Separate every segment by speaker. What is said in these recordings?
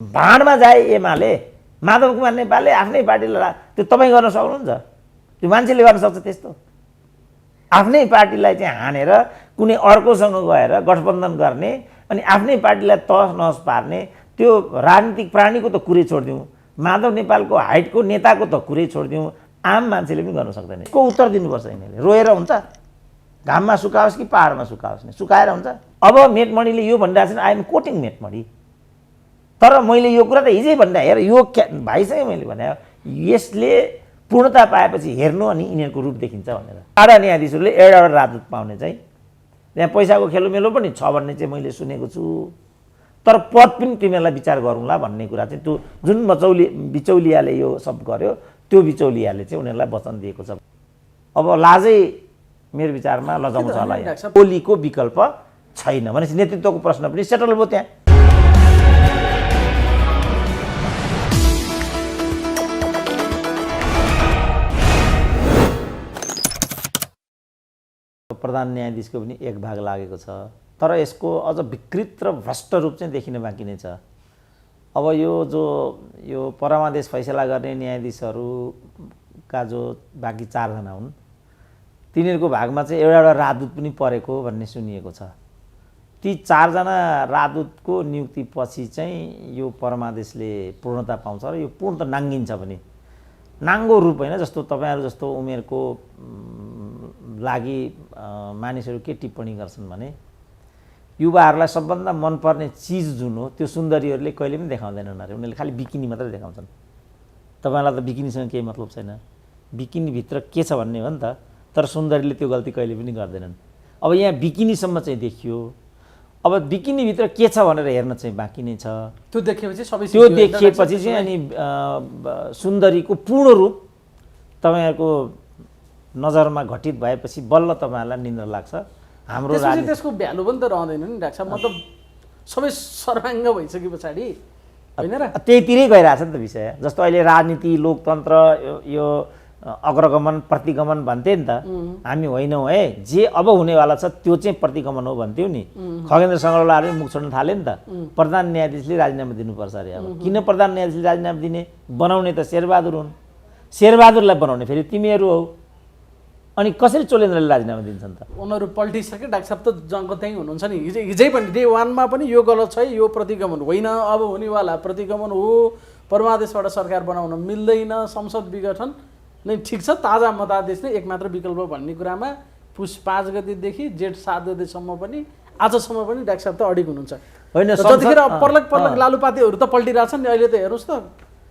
Speaker 1: भाँडमा जाए एमाले, माधव कुमार नेपालले आफ्नै पार्टीलाई त्यो तपाईँ गर्न सक्नुहुन्छ? त्यो मान्छेले गर्न सक्छ त्यस्तो? आफ्नै पार्टीलाई चाहिँ हानेर कुनै अर्कोसँग गएर गठबन्धन गर्ने अनि आफ्नै पार्टीलाई तहस नहस पार्ने, त्यो राजनीतिक प्राणीको त कुरै छोडिदिउँ, माधव नेपालको हाइटको नेताको त कुरै छोडिदिउँ, आम मान्छेले पनि गर्न सक्दैन। यसको उत्तर दिनुपर्छ। यिनीहरूले रोएर हुन्छ? घाममा सुकाओस् कि पहाडमा सुकाओस् नि, सुकाएर हुन्छ? अब मेटमणिले यो भनिरहेको छ, आइएम कोटिङ मेटमणि, तर मैले यो कुरा त हिजै भनिरहेँ। हेर, यो भाइसँग मैले भने यसले पूर्णता पाएपछि हेर्नु अनि यिनीहरूको रूप देखिन्छ भनेर। टाढा न्यायाधीशहरूले एउटा राजदूत पाउने चाहिँ त्यहाँ पैसाको खेलोमेलो पनि छ भन्ने चाहिँ मैले सुनेको छु, तर पद पनि तिमीहरूलाई विचार गरौँला भन्ने कुरा चाहिँ त्यो जुन बिचौलियाले यो सब गर्यो त्यो बिचौलियाले चाहिँ उनीहरूलाई वचन दिएको छ। अब लाजै मेरो विचारमा लजाउँछ होला। ओलीको विकल्प छैन भनेपछि नेतृत्वको प्रश्न पनि सेटल भयो त्यहाँ। प्रधान न्यायाधीशको पनि एक भाग लागेको छ, तर यसको अझ विकृत र भ्रष्ट रूप चाहिँ देखिन बाँकी नै छ। अब यो परमादेश फैसला गर्ने न्यायाधीशहरूका जो बाँकी 4 जना हुन्, तिनीहरूको भागमा चाहिँ एउटा राजदूत पनि परेको भन्ने सुनिएको छ। ती 4 जना राजदूतको नियुक्तिपछि चाहिँ यो परमादेशले पूर्णता पाउँछ र यो पूर्ण नाङ्गिन्छ पनि। नाङ्गो रूप होइन, जस्तो तपाईँहरू जस्तो उमेरको लागि मानिसहरू के टिप्पणी गर्छन् भने युवाहरूलाई सबभन्दा मनपर्ने चिज जुन हो त्यो सुन्दरीहरूले कहिले पनि देखाउँदैनन् अरे, उनीहरूले खालि बिकिनी मात्रै देखाउँछन्। तपाईँलाई त बिकिनीसँग केही मतलब छैन, बिकिनीभित्र के छ भन्ने हो नि त, तर सुन्दरीले त्यो गल्ती कहिले पनि गर्दैनन्। अब यहाँ बिकिनीसम्म चाहिँ देखियो, अब बिकिनीभित्र के छ भनेर हेर्न चाहिँ बाँकी नै छ।
Speaker 2: त्यो
Speaker 1: देखिएपछि चाहिँ अनि सुन्दरीको पूर्ण रूप तपाईँहरूको नजरमा घटित भएपछि बल्ल तपाईँहरूलाई निन्द्रा लाग्छ। हाम्रो
Speaker 2: त्यसको भ्यालु पनि त रहँदैन नि डाक्टर साहब, मतलब सबै सर्वाङ्ग भइसके पछाडि होइन र,
Speaker 1: त्यहीतिरै गइरहेछ नि त विषय। जस्तो अहिले राजनीति, लोकतन्त्र, यो अग्रगमन प्रतिगमन भन्थे नि त, हामी होइनौँ है, जे अब हुनेवाला छ त्यो चाहिँ प्रतिगमन हो भन्थ्यौँ नि। खगेन्द्र सङ्ग्रौलाले मुख छोड्न थाले नि त, प्रधान न्यायाधीशले राजीनामा दिनुपर्छ अरे। अब किन प्रधान न्यायाधीशले राजीनामा दिने? बनाउने त शेरबहादुर हुन्, शेरबहादुरलाई बनाउने फेरि तिमीहरू हौ, अनि कसरी चोलेन्द्रले राजीनामा दिन्छन् त?
Speaker 2: उनीहरू पल्टिसके डाक्टर साहब त जङ्ग त्यहीँ हुनुहुन्छ नि। हिजै पनि डे 1 मा पनि यो गलत छ, यो प्रतिगमन होइन, अब हुनेवाला प्रतिगमन हो, परमादेशबाट सरकार बनाउन मिल्दैन, संसद विघटन नै ठिक छ, ताजा मतादेश नै एकमात्र विकल्प भन्ने कुरामा पुस 5 गतेदेखि जेठ 7 गतेसम्म पनि आजसम्म पनि डाक्टर साहब त अडिग हुनुहुन्छ होइन। जतिखेर पर्लक लालुपातेहरू त पल्टिरहेछन् नि अहिले त हेर्नुहोस् त।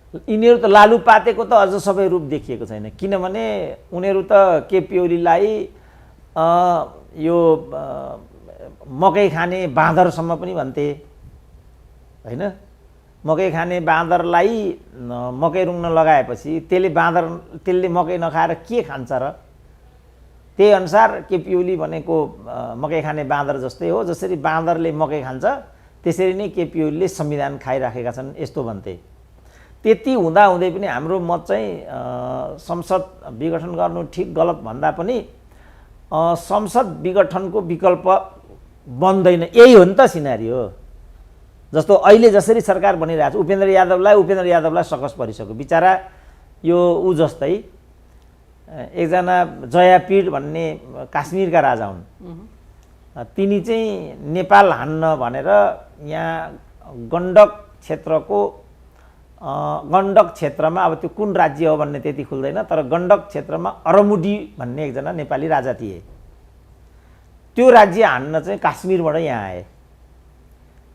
Speaker 1: यिनीहरू त लालुपातेको त अझ सबै रूप देखिएको छैन, किनभने उनीहरू त केपी ओलीलाई यो मकै खाने बाँदरसम्म पनि भन्थे होइन। मकै खाने बाँदरलाई मकै रुङ्न लगाएपछि त्यसले मकै नखाएर के खान्छ र? त्यही अनुसार केपी ओली भनेको मकै खाने बाँदर जस्तै हो, जसरी बाँदरले मकै खान्छ त्यसरी नै केपी ओलीले संविधान खाइराखेका छन् यस्तो भन्थे। त्यति हुँदाहुँदै पनि हाम्रो मत चाहिँ संसद विघटन गर्नु ठिक गलत भन्दा पनि संसद विघटनको विकल्प बन्दैन, यही हो नि त सिनारियो। जस्तो अहिले जसरी सरकार बनिरहेको छ, उपेन्द्र यादवलाई सकस परिसक्यो बिचरा। यो ऊ जस्तै एकजना जयापीड भन्ने काश्मीरका राजा हुन्, तिनी चाहिँ नेपाल हान्न भनेर यहाँ गण्डक क्षेत्रमा, अब त्यो कुन राज्य हो भन्ने त्यति खुल्दैन, तर गण्डक क्षेत्रमा अरमुडी भन्ने एकजना नेपाली राजा थिए। त्यो राज्य हान्न चाहिँ काश्मीरबाट यहाँ आए।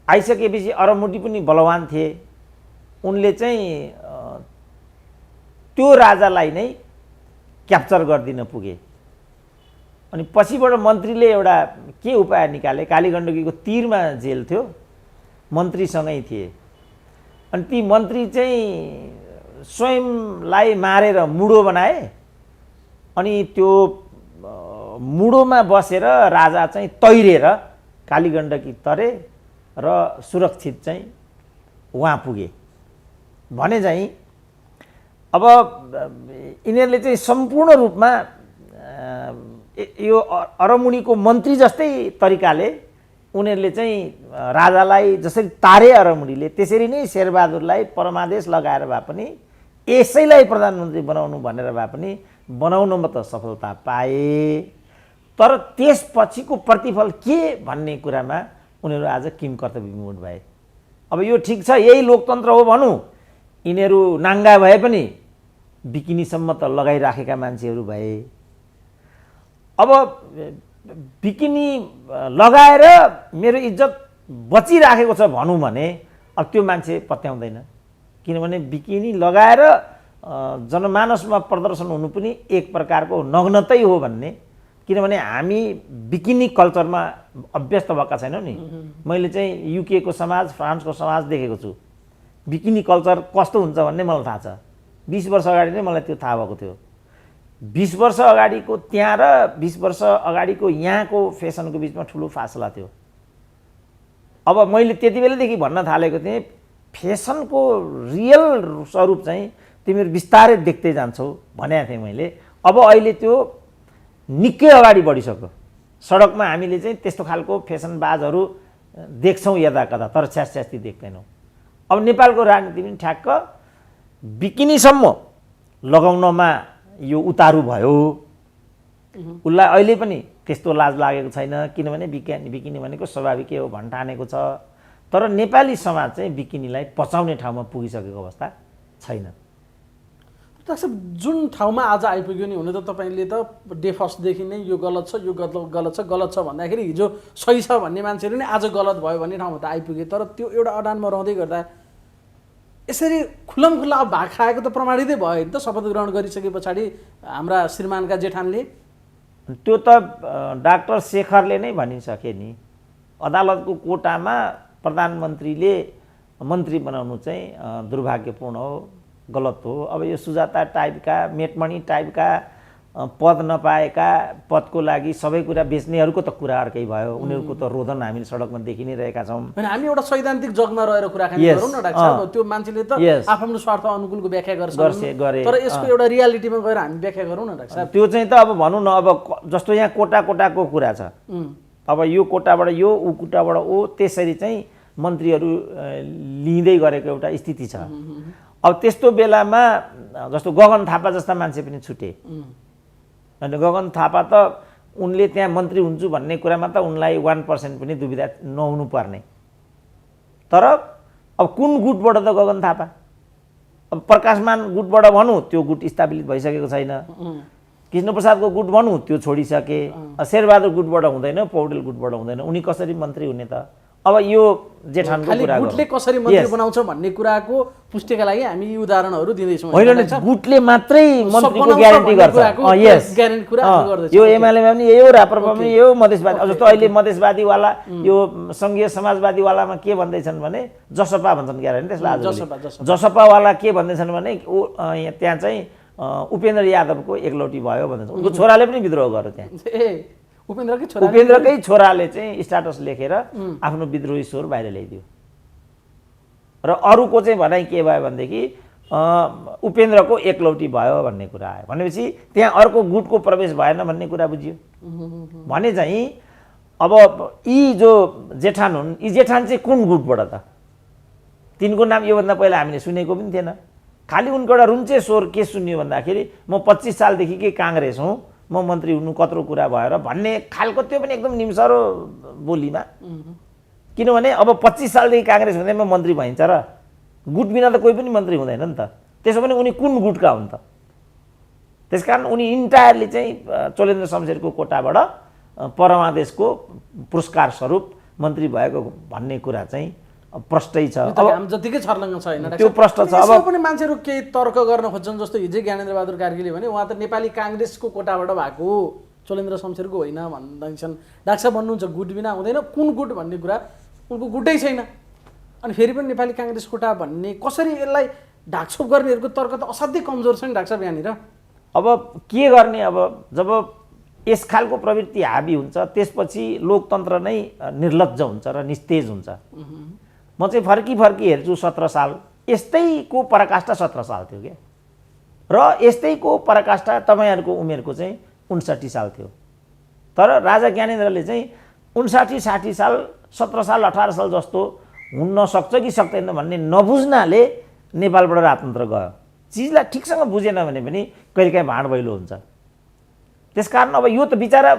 Speaker 1: आइसकेपछि अरमुडी पनि बलवान थिए, उनले चाहिँ त्यो राजालाई नै क्याप्चर गरिदिन पुगे। अनि पछिबाट मन्त्रीले एउटा के उपाय निकाले, कालीगण्डकीको तीरमा जेल थियो, मन्त्रीसँगै थिए, अनि ती मन्त्री चाहिँ स्वयंलाई मारेर मुडो बनाए, अनि त्यो मुडोमा बसेर राजा चाहिँ तैरेर कालीगण्डकी तरे र सुरक्षित चाहिँ वहाँ पुगे भने चाहिँ। अब यिनीहरूले चाहिँ सम्पूर्ण रूपमा यो अरमुनीको मन्त्री जस्तै तरिकाले उनीहरूले चाहिँ राजालाई जसरी तारे अरमुडीले त्यसरी नै शेरबहादुरलाई परमादेश लगाएर भए पनि यसैलाई प्रधानमन्त्री बनाउनु भनेर भए पनि बनाउनुमा त सफलता पाए, तर त्यसपछिको प्रतिफल के भन्ने कुरामा उनीहरू आज किम कर्तव्य विमूढ भए। अब यो ठिक छ, यही लोकतन्त्र हो भनौँ, यिनीहरू नाङ्गा भए पनि बिकिनीसम्म त लगाइराखेका मान्छेहरू भए। अब बिकिनी लगाएर मेरो इज्जत बचिराखेको छ भनौँ भने अब त्यो मान्छे पत्याउँदैन, किनभने बिकिनी लगाएर जनमानसमा प्रदर्शन हुनु पनि एक प्रकारको नग्नतै हो भन्ने, किनभने हामी बिकिनी कल्चरमा अभ्यस्त भएका छैनौँ नि। मैले चाहिँ युकेको समाज, फ्रान्सको समाज देखेको छु, बिकिनी कल्चर कस्तो हुन्छ भन्ने मलाई थाहा छ। 20 वर्ष अगाडि नै मलाई त्यो थाहा भएको थियो। 20 वर्ष अगाडिको त्यहाँ र 20 वर्ष अगाडिको यहाँको फेसनको बिचमा ठुलो फासला थियो। अब मैले त्यति बेलादेखि भन्न थालेको थिएँ, फेसनको रियल स्वरूप चाहिँ तिमीहरू बिस्तारै देख्दै जान्छौ भनेको थिएँ मैले। अब अहिले त्यो निकै अगाडि बढिसक्यो। सडकमा हामीले चाहिँ त्यस्तो खालको फेसनबाजहरू देख्छौँ यता कता, तर छ्यासछ्यास्ती देख्दैनौँ। अब नेपालको राजनीति पनि ठ्याक्क बिकिनीसम्म लगाउनमा यो उतारु भयो। उसलाई अहिले पनि त्यस्तो लाज लागेको छैन, किनभने बिकिनी भनेको स्वाभाविकै हो भन्ठानेको छ। तर नेपाली समाज चाहिँ बिकिनीलाई पचाउने ठाउँमा पुगिसकेको अवस्था छैन।
Speaker 2: डाक्टर साहब, जुन ठाउँमा आज आइपुग्यो नि, हुन त तपाईँले त डे फर्स्टदेखि नै यो गलत छ, यो गलत छ भन्दाखेरि हिजो सही छ भन्ने मान्छेहरू नै आज गलत भयो भन्ने ठाउँमा त आइपुगे। तर त्यो एउटा अडानमा रहँदै गर्दा यसरी खुल्लमखुल्ला भाग खाएको त प्रमाणितै भयो नि त। शपथ ग्रहण गरिसके पछाडि हाम्रा श्रीमानका जेठानले
Speaker 1: त्यो त डाक्टर शेखरले नै भनिसके नि, अदालतको कोटामा प्रधानमन्त्रीले मन्त्री बनाउनु चाहिँ दुर्भाग्यपूर्ण हो, गलत हो। अब यो सुजाता टाइपका, मेटमणि टाइपका पद नपाएका, पदको लागि सबै कुरा बेच्नेहरूको त कुरा अर्कै भयो। उनीहरूको त रोदन हामीले सडकमा देखि नै रहेका छौँ।
Speaker 2: हामी एउटा सैद्धान्तिक जगमा रहेर कुराकानी गरौँ न डाक्टर साहब। त्यो मान्छेले त आफ्नो स्वार्थ अनुकूलको व्याख्या गर्छ, तर यसको एउटा रियालिटीमा गएर हामी व्याख्या गरौँ न डाक्टर साहब।
Speaker 1: त्यो चाहिँ त अब भनौँ न, अब जस्तो यहाँ कोटाको कुरा छ, अब यो कोटाबाट यो, ऊ कोटाबाट ओ, त्यसरी चाहिँ मन्त्रीहरू लिँदै गरेको एउटा स्थिति छ। अब त्यस्तो बेलामा जस्तो गगन थापा जस्ता मान्छे पनि छुटे। अनि गगन थापा त उनले त्यहाँ मन्त्री हुन्छु भन्ने कुरामा त उनलाई 1% पनि दुविधा नहुनु पर्ने। तर अब कुन गुटबाट त गगन थापा, अब प्रकाशमान गुटबाट भनौँ त्यो गुट स्थापित भइसकेको छैन, कृष्णप्रसादको गुट भनौँ त्यो छोडिसके, शेरबहादुर गुटबाट हुँदैन, पौडेल गुटबाट हुँदैन, उनी कसरी मन्त्री हुने त? अब यो जेठानको कुरा
Speaker 2: गुटले कसरी मन्त्री बनाउँछ भन्ने कुराको पुष्टिका लागि हामी यी उदाहरणहरू दिँदैछौँ।
Speaker 1: होइन, गुटले मात्रै मन्त्रीको ग्यारेन्टी गर्छ। यो एमालेमा पनि यही हो, राप्रपा पनि यही हो, मधेसवादी। अब जस्तो अहिले मधेसवादीवाला यो सङ्घीय समाजवादीवालामा के भन्दैछन् भने जसपा भन्छन्, क्या होइन त्यसलाई, जसपावाला के भन्दैछन् भने त्यहाँ चाहिँ उपेन्द्र यादवको एकलौटी भयो भन्छन्। उनको छोराले पनि विद्रोह गर्यो त्यहाँ। उपेन्द्रकै छोराले चाहिँ स्ट्याटस लेखेर आफ्नो विद्रोही स्वर बाहिर ल्याइदियो। र अरूको चाहिँ भनाइ के भयो भनेदेखि उपेन्द्रको एकलौटी भयो भन्ने कुरा आयो। भनेपछि त्यहाँ अर्को गुटको प्रवेश भएन भन्ने कुरा बुझियो भने चाहिँ अब यी जो जेठान हुन्, यी जेठान चाहिँ कुन गुटबाट त? तिनको नाम योभन्दा पहिला हामीले सुनेको पनि थिएन। खालि उनको एउटा रुन्चे स्वर के सुन्यो भन्दाखेरि म 25 सालदेखिकै काङ्ग्रेस हुँ, म मन्त्री हुनु कत्रो कुरा भएर भन्ने खालको, त्यो पनि एकदम निम्सरो बोलीमा। किनभने अब 25 सालदेखि काङ्ग्रेस हुँदैमा मन्त्री भइन्छ र? गुट बिना त कोही पनि मन्त्री हुँदैन नि त। त्यसो भने उनी कुन गुटका हुन् त? त्यसकारण उनी इन्टायरली चाहिँ चोलेन्द्र शमशेरको कोटाबाट परमादेशको पुरस्कार स्वरूप मन्त्री भएको भन्ने कुरा चाहिँ प्रष्टै छ।
Speaker 2: अब जतिकै छर्लङ्ग छैन
Speaker 1: त्यो प्रष्ट छ।
Speaker 2: अब पनि मान्छेहरू केही तर्क गर्न खोज्छन्, जस्तो हिजै ज्ञानेन्द्र बहादुर कार्कीले भने उहाँ त नेपाली काङ्ग्रेसको कोटाबाट भएको, चोलेन्द्र शमशेरको होइन भन्दैछन्। डाक्टर साहब भन्नुहुन्छ गुट बिना हुँदैन, कुन गुट भन्ने कुरा उनको गुटै छैन। अनि फेरि पनि नेपाली काङ्ग्रेस कोटा भन्ने कसरी, यसलाई ढाकछोप गर्नेहरूको तर्क त असाध्यै कमजोर छ नि डाक्टर साहब यहाँनिर।
Speaker 1: अब के गर्ने? अब जब यस खालको प्रवृत्ति हाबी हुन्छ त्यसपछि लोकतन्त्र नै निर्लज्ज हुन्छ र निस्तेज हुन्छ। म चाहिँ फर्की हेर्छु 17 साल, यस्तैको पराकाष्ठा 17 साल थियो क्या, र यस्तैको पराकाष्ठा तपाईँहरूको उमेरको चाहिँ 59 साल थियो। तर राजा ज्ञानेन्द्रले चाहिँ 59-60 साल 17 साल 18 साल जस्तो हुन नसक्छ कि सक्दैन भन्ने नबुझ्नाले नेपालबाट राजतन्त्र गयो। चिजलाई ठिकसँग बुझेन भने पनि कहिलेकाहीँ भाँड भैलो हुन्छ। त्यसकारण अब यो त बिचारा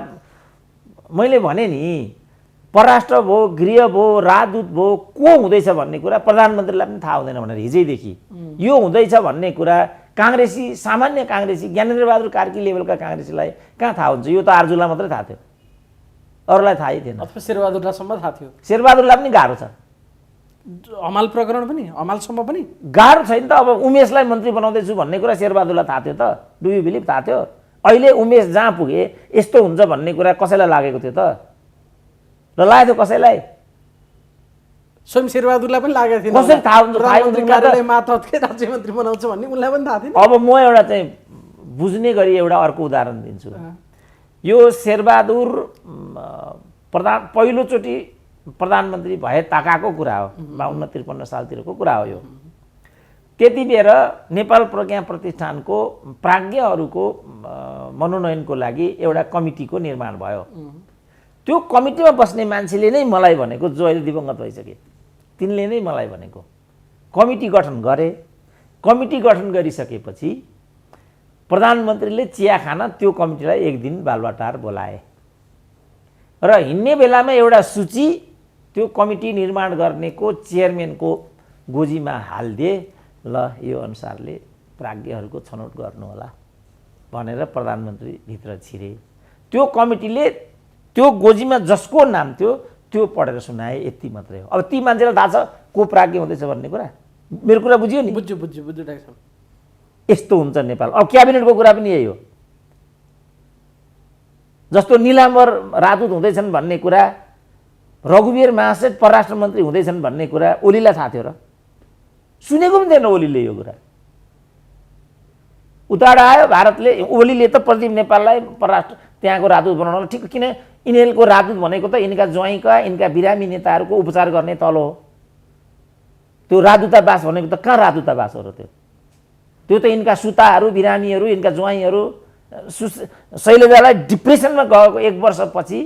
Speaker 1: मैले भने नि परराष्ट्र भयो, गृह भयो, राजदूत भयो, को हुँदैछ भन्ने कुरा प्रधानमन्त्रीलाई पनि थाहा हुँदैन भनेर हिजैदेखि यो हुँदैछ भन्ने कुरा काङ्ग्रेसी, सामान्य काङ्ग्रेसी, ज्ञानेन्द्रबहादुर कार्की लेभलका काङ्ग्रेसीलाई कहाँ थाहा हुन्छ? यो त आर्जुलाई मात्रै थाहा थियो, अरूलाई थाहै थिएन।
Speaker 2: अथवा शेरबहादुरलाईसम्म थाहा थियो।
Speaker 1: शेरबहादुरलाई पनि गाह्रो छ।
Speaker 2: हमाल प्रकरण पनि, हमालसम्म पनि
Speaker 1: गाह्रो छैन त। अब उमेशलाई मन्त्री बनाउँदैछु भन्ने कुरा शेरबहादुरलाई थाहा थियो त? Do you believe? थाहा थियो। अहिले उमेश जहाँ पुगे यस्तो हुन्छ भन्ने कुरा कसैलाई लागेको थियो त? र लागेको थियो कसैलाई?
Speaker 2: स्वयं शेरबहादुरलाई पनि लागेको थियो।
Speaker 1: कसरी थाहा हुन्छ?
Speaker 2: प्रधानमन्त्री कार्यालय मातहतकै राज्य मन्त्री बनाउँछ भन्ने उनलाई पनि थाहा थिएन।
Speaker 1: अब म एउटा चाहिँ बुझ्ने गरी एउटा अर्को उदाहरण दिन्छु। यो शेरबहादुर पहिलोचोटि प्रधानमन्त्री भए ताकाको कुरा हो, 52-53 सालतिरको कुरा हो यो। त्यति बेर नेपाल प्रज्ञा प्रतिष्ठानको प्राज्ञहरूको मनोनयनको लागि एउटा कमिटीको निर्माण भयो। त्यो कमिटीमा बस्ने मान्छेले नै मलाई भनेको, जो अहिले दिवंगत भइसके, तिनले नै मलाई भनेको कमिटी गठन गरे। कमिटी गठन गरिसकेपछि प्रधानमन्त्रीले चिया खान त्यो कमिटीलाई एक दिन बालुवाटार बोलाए र हिँड्ने बेलामा एउटा सूची त्यो कमिटी निर्माण गर्नेको चेयरम्यानको गोजीमा हालिदिए, ल यो अनुसारले प्राज्ञहरूको छनौट गर्नु होला भनेर प्रधानमन्त्री भित्र छिरे। त्यो कमिटीले त्यो गोजीमा जसको नाम थियो त्यो पढेर सुनाए, यति मात्रै हो। अब ती मान्छेलाई थाहा छ को प्राज्ञ हुँदैछ भन्ने कुरा? मेरो कुरा बुझ्यो नि?
Speaker 2: बुझ्यो बुझ्यो बुझ्यो डाक्टर साहब।
Speaker 1: यस्तो हुन्छ नेपाल। अब क्याबिनेटको कुरा पनि यही हो। जस्तो निलाम्बर राजदूत हुँदैछन् भन्ने कुरा, रघुवीर महासेठ परराष्ट्र मन्त्री हुँदैछन् भन्ने कुरा ओलीलाई थाहा थियो र? सुनेको पनि थिएन ओलीले यो कुरा। उताबाट आयो भारतले, ओलीले त प्रदीप नेपाललाई परराष्ट्र त्यहाँको राजदूत बनाउन ठिक, किन यिनीहरूको राजदूत भनेको त यिनका ज्वाइँका, यिनका बिरामी नेताहरूको उपचार गर्ने तल हो। त्यो राजदूतावास भनेको त कहाँ राजदूतावास हो र? त्यो त यिनका सुताहरू, बिरामीहरू, यिनका ज्वाइँहरू। शैलजालाई डिप्रेसनमा गएको 1 वर्षपछि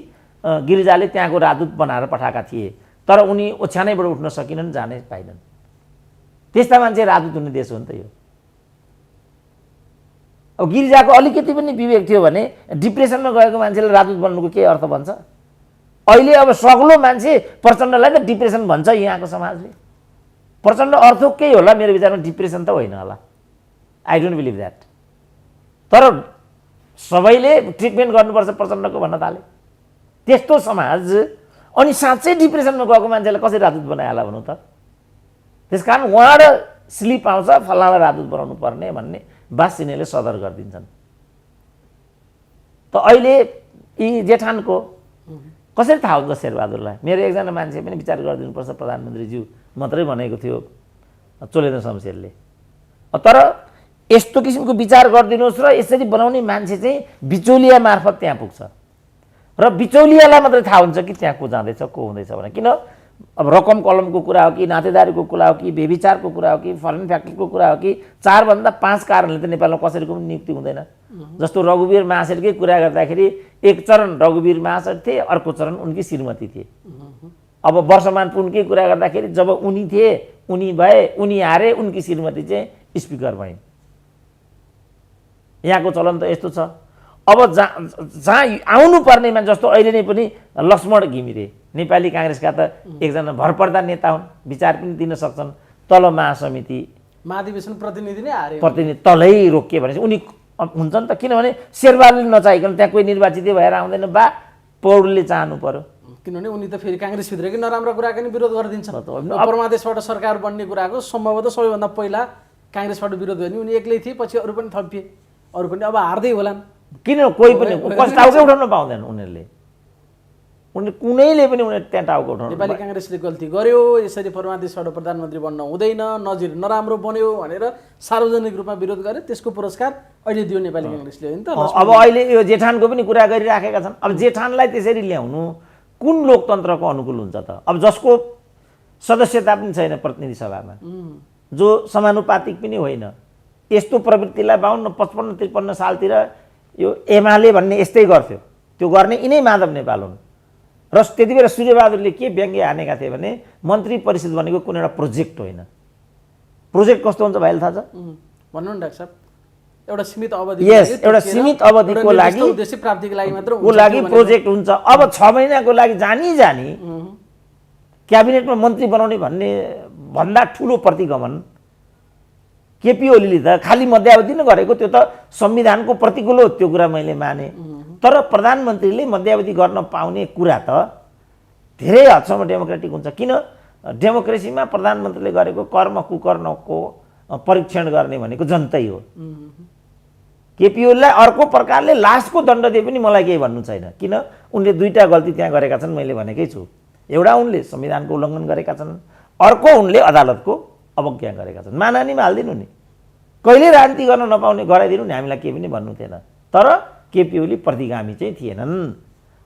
Speaker 1: गिरिजाले त्यहाँको राजदूत बनाएर पठाएका थिए, तर उनी ओछ्यानैबाट उठ्न सकिनन्, जानै पाइनन्। त्यस्ता मान्छे राजदूत हुने देश हो नि त यो। अब गिरिजाको अलिकति पनि विवेक थियो भने डिप्रेसनमा गएको मान्छेले राजदूत बन्नुको के अर्थ भन्छ? अहिले अब सग्लो मान्छे प्रचण्डलाई त डिप्रेसन भन्छ यहाँको समाजले। प्रचण्ड अर्थ केही होला मेरो विचारमा, डिप्रेसन त होइन होला। I don't believe that. तर सबैले ट्रिटमेन्ट गर्नुपर्छ प्रचण्डको भन्न थाले। त्यस्तो समाज अनि साँच्चै डिप्रेसनमा गएको मान्छेलाई कसरी राजदूत बनाइहाल्ला भनौँ त? त्यसकारण उहाँबाट स्लिप आउँछ फल्लालाई राजदूत बनाउनु पर्ने भन्ने बास यिनीहरूले सदर गरिदिन्छन्। त अहिले यी जेठानको कसरी थाहा हुन्छ शेरबहादुरलाई? मेरो एकजना मान्छे पनि विचार गरिदिनुपर्छ प्रधानमन्त्रीज्यू मात्रै भनेको थियो चोलेन्द्र शमशेरले। तर यस्तो किसिमको विचार गरिदिनुहोस् र यसरी बनाउने मान्छे चाहिँ बिचौलिया मार्फत त्यहाँ पुग्छ र बिचौलियालाई मात्रै थाहा हुन्छ कि त्यहाँ को जाँदैछ, को हुँदैछ भने। किन? अब रकम कलमको कुरा हो कि, नातेदारीको कुरा हो कि, बेविचारको कुरा हो कि, फरेन फ्याक्ट्रीको कुरा हो कि, 4 भन्दा 5 कारणले त नेपालमा कसैको पनि नियुक्ति हुँदैन। जस्तो रघुवीर महासेठकै कुरा गर्दाखेरि एक चरण रघुवीर महासेठ थिए, अर्को चरण उनकी श्रीमती थिए। अब वर्षमान पुनकै कुरा गर्दाखेरि जब उनी थिए, उनी भए, उनी हारे, उनकी श्रीमती चाहिँ स्पिकर भइन्। यहाँको चलन त यस्तो छ। अब जहाँ आउनु पर्नेमा, जस्तो अहिले नै पनि लक्ष्मण घिमिरे नेपाली काङ्ग्रेसका त एकजना भरपर्दा नेता हुन्, विचार पनि दिन सक्छन्। तल महासमिति
Speaker 2: महाधिवेशन प्रतिनिधि नै हारे,
Speaker 1: प्रतिनिधि तलै रोकिए भनेपछि उनी हुन्छन् त। किनभने शेरबहादुरले नचाहिकन त्यहाँ कोही निर्वाचित भएर आउँदैन, बा पौडेलले चाहनु पर्यो।
Speaker 2: किनभने उनी त फेरि काङ्ग्रेसभित्रकै नराम्रो कुराको नि विरोध गरिदिन्छन्। परमादेशबाट सरकार बन्ने कुराको सम्भवतः सबैभन्दा पहिला काङ्ग्रेसबाट विरोध भयो नि उनी एक्लै थिए, पछि अरू पनि थपिए, अरू पनि अब हार्दै होलान्। किन? कोही पनि
Speaker 1: टाउकै उठाउन पाउँदैन उनीहरूले। कुनैले पनि उनीहरू त्यहाँ टाउको उठाउनु।
Speaker 2: नेपाली काङ्ग्रेसले गल्ती गर्यो, यसरी परमादेशबाट प्रधानमन्त्री बन्न हुँदैन, नजिर नराम्रो बन्यो भनेर सार्वजनिक रूपमा विरोध गरे, त्यसको पुरस्कार अहिले दियो नेपाली काङ्ग्रेसले, होइन त?
Speaker 1: अब अहिले यो जेठानको पनि कुरा गरिराखेका छन्। अब जेठानलाई त्यसरी ल्याउनु कुन लोकतन्त्रको अनुकूल हुन्छ त? अब जसको सदस्यता पनि छैन प्रतिनिधि सभामा, जो समानुपातिक पनि होइन, यस्तो प्रवृत्तिलाई 52, 55, 53 सालतिर यो एमाले भन्ने यस्तै गर्थ्यो। त्यो गर्ने यिनै माधव नेपाल हुन्। र त्यति बेला सूर्यबहादुरले के व्यङ्ग्य हानेका थिए भने मन्त्री परिषद भनेको कुनै एउटा प्रोजेक्ट होइन। प्रोजेक्ट कस्तो हुन्छ भाइले थाहा छ?
Speaker 2: भन्नु न डाक्टर साहब। एउटा सीमित अवधि,
Speaker 1: यस, एउटा सीमित अवधिको लागि
Speaker 2: उद्देश्य प्राप्तिको लागि मात्र
Speaker 1: को लागि प्रोजेक्ट हुन्छ। अब 6 महिनाको लागि जानी क्याबिनेटमा मन्त्री बनाउने भन्ने भन्दा ठुलो प्रतिगमन केपी ओलीले त खाली मध्यावधि नै गरेको, त्यो त संविधानको प्रतिकूल हो, त्यो कुरा मैले माने। तर प्रधानमन्त्रीले मध्यावधि गर्न पाउने कुरा त धेरै हदसम्म डेमोक्रेटिक हुन्छ। किन? डेमोक्रेसीमा प्रधानमन्त्रीले गरेको कर्म कुकर्मको परीक्षण गर्ने भनेको जनतै हो। केपी ओलीलाई अर्को प्रकारले लास्टको दण्ड दिए पनि मलाई केही भन्नु छैन। किन? उनले 2टा गल्ती त्यहाँ गरेका छन्, मैले भनेकै छु। एउटा उनले संविधानको उल्लङ्घन गरेका छन्, अर्को उनले अदालतको अवज्ञा गरेका छन्। मानहानिमा हालिदिनु नि, कहिले राजनीति गर्न नपाउने गराइदिनु नि, हामीलाई केही पनि भन्नु थिएन। तर केपी ओली प्रतिगामी चाहिँ थिएनन्।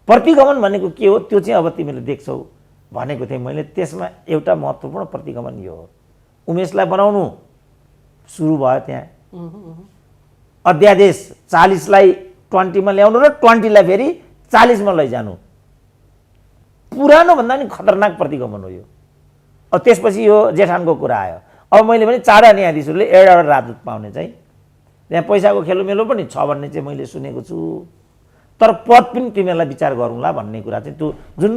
Speaker 1: प्रतिगमन भनेको के हो त्यो चाहिँ अब तिमीले देख्छौ भनेको थिएँ मैले। त्यसमा एउटा महत्त्वपूर्ण प्रतिगमन यो हो, उमेशलाई बनाउनु सुरु भयो। त्यहाँ अध्यादेश 40लाई 20मा ल्याउनु र 20लाई फेरि 40मा लैजानु, पुरानो भन्दा नि खतरनाक प्रतिगमन हो यो। अब त्यसपछि यो जेठानको कुरा आयो। अब मैले भने 4 न्यायाधीशहरूले एउटा राजदूत पाउने चाहिँ त्यहाँ पैसाको खेलोमेलो पनि छ भन्ने चाहिँ मैले सुनेको छु। तर पद पनि तिमीहरूलाई विचार गरौँला भन्ने कुरा चाहिँ त्यो जुन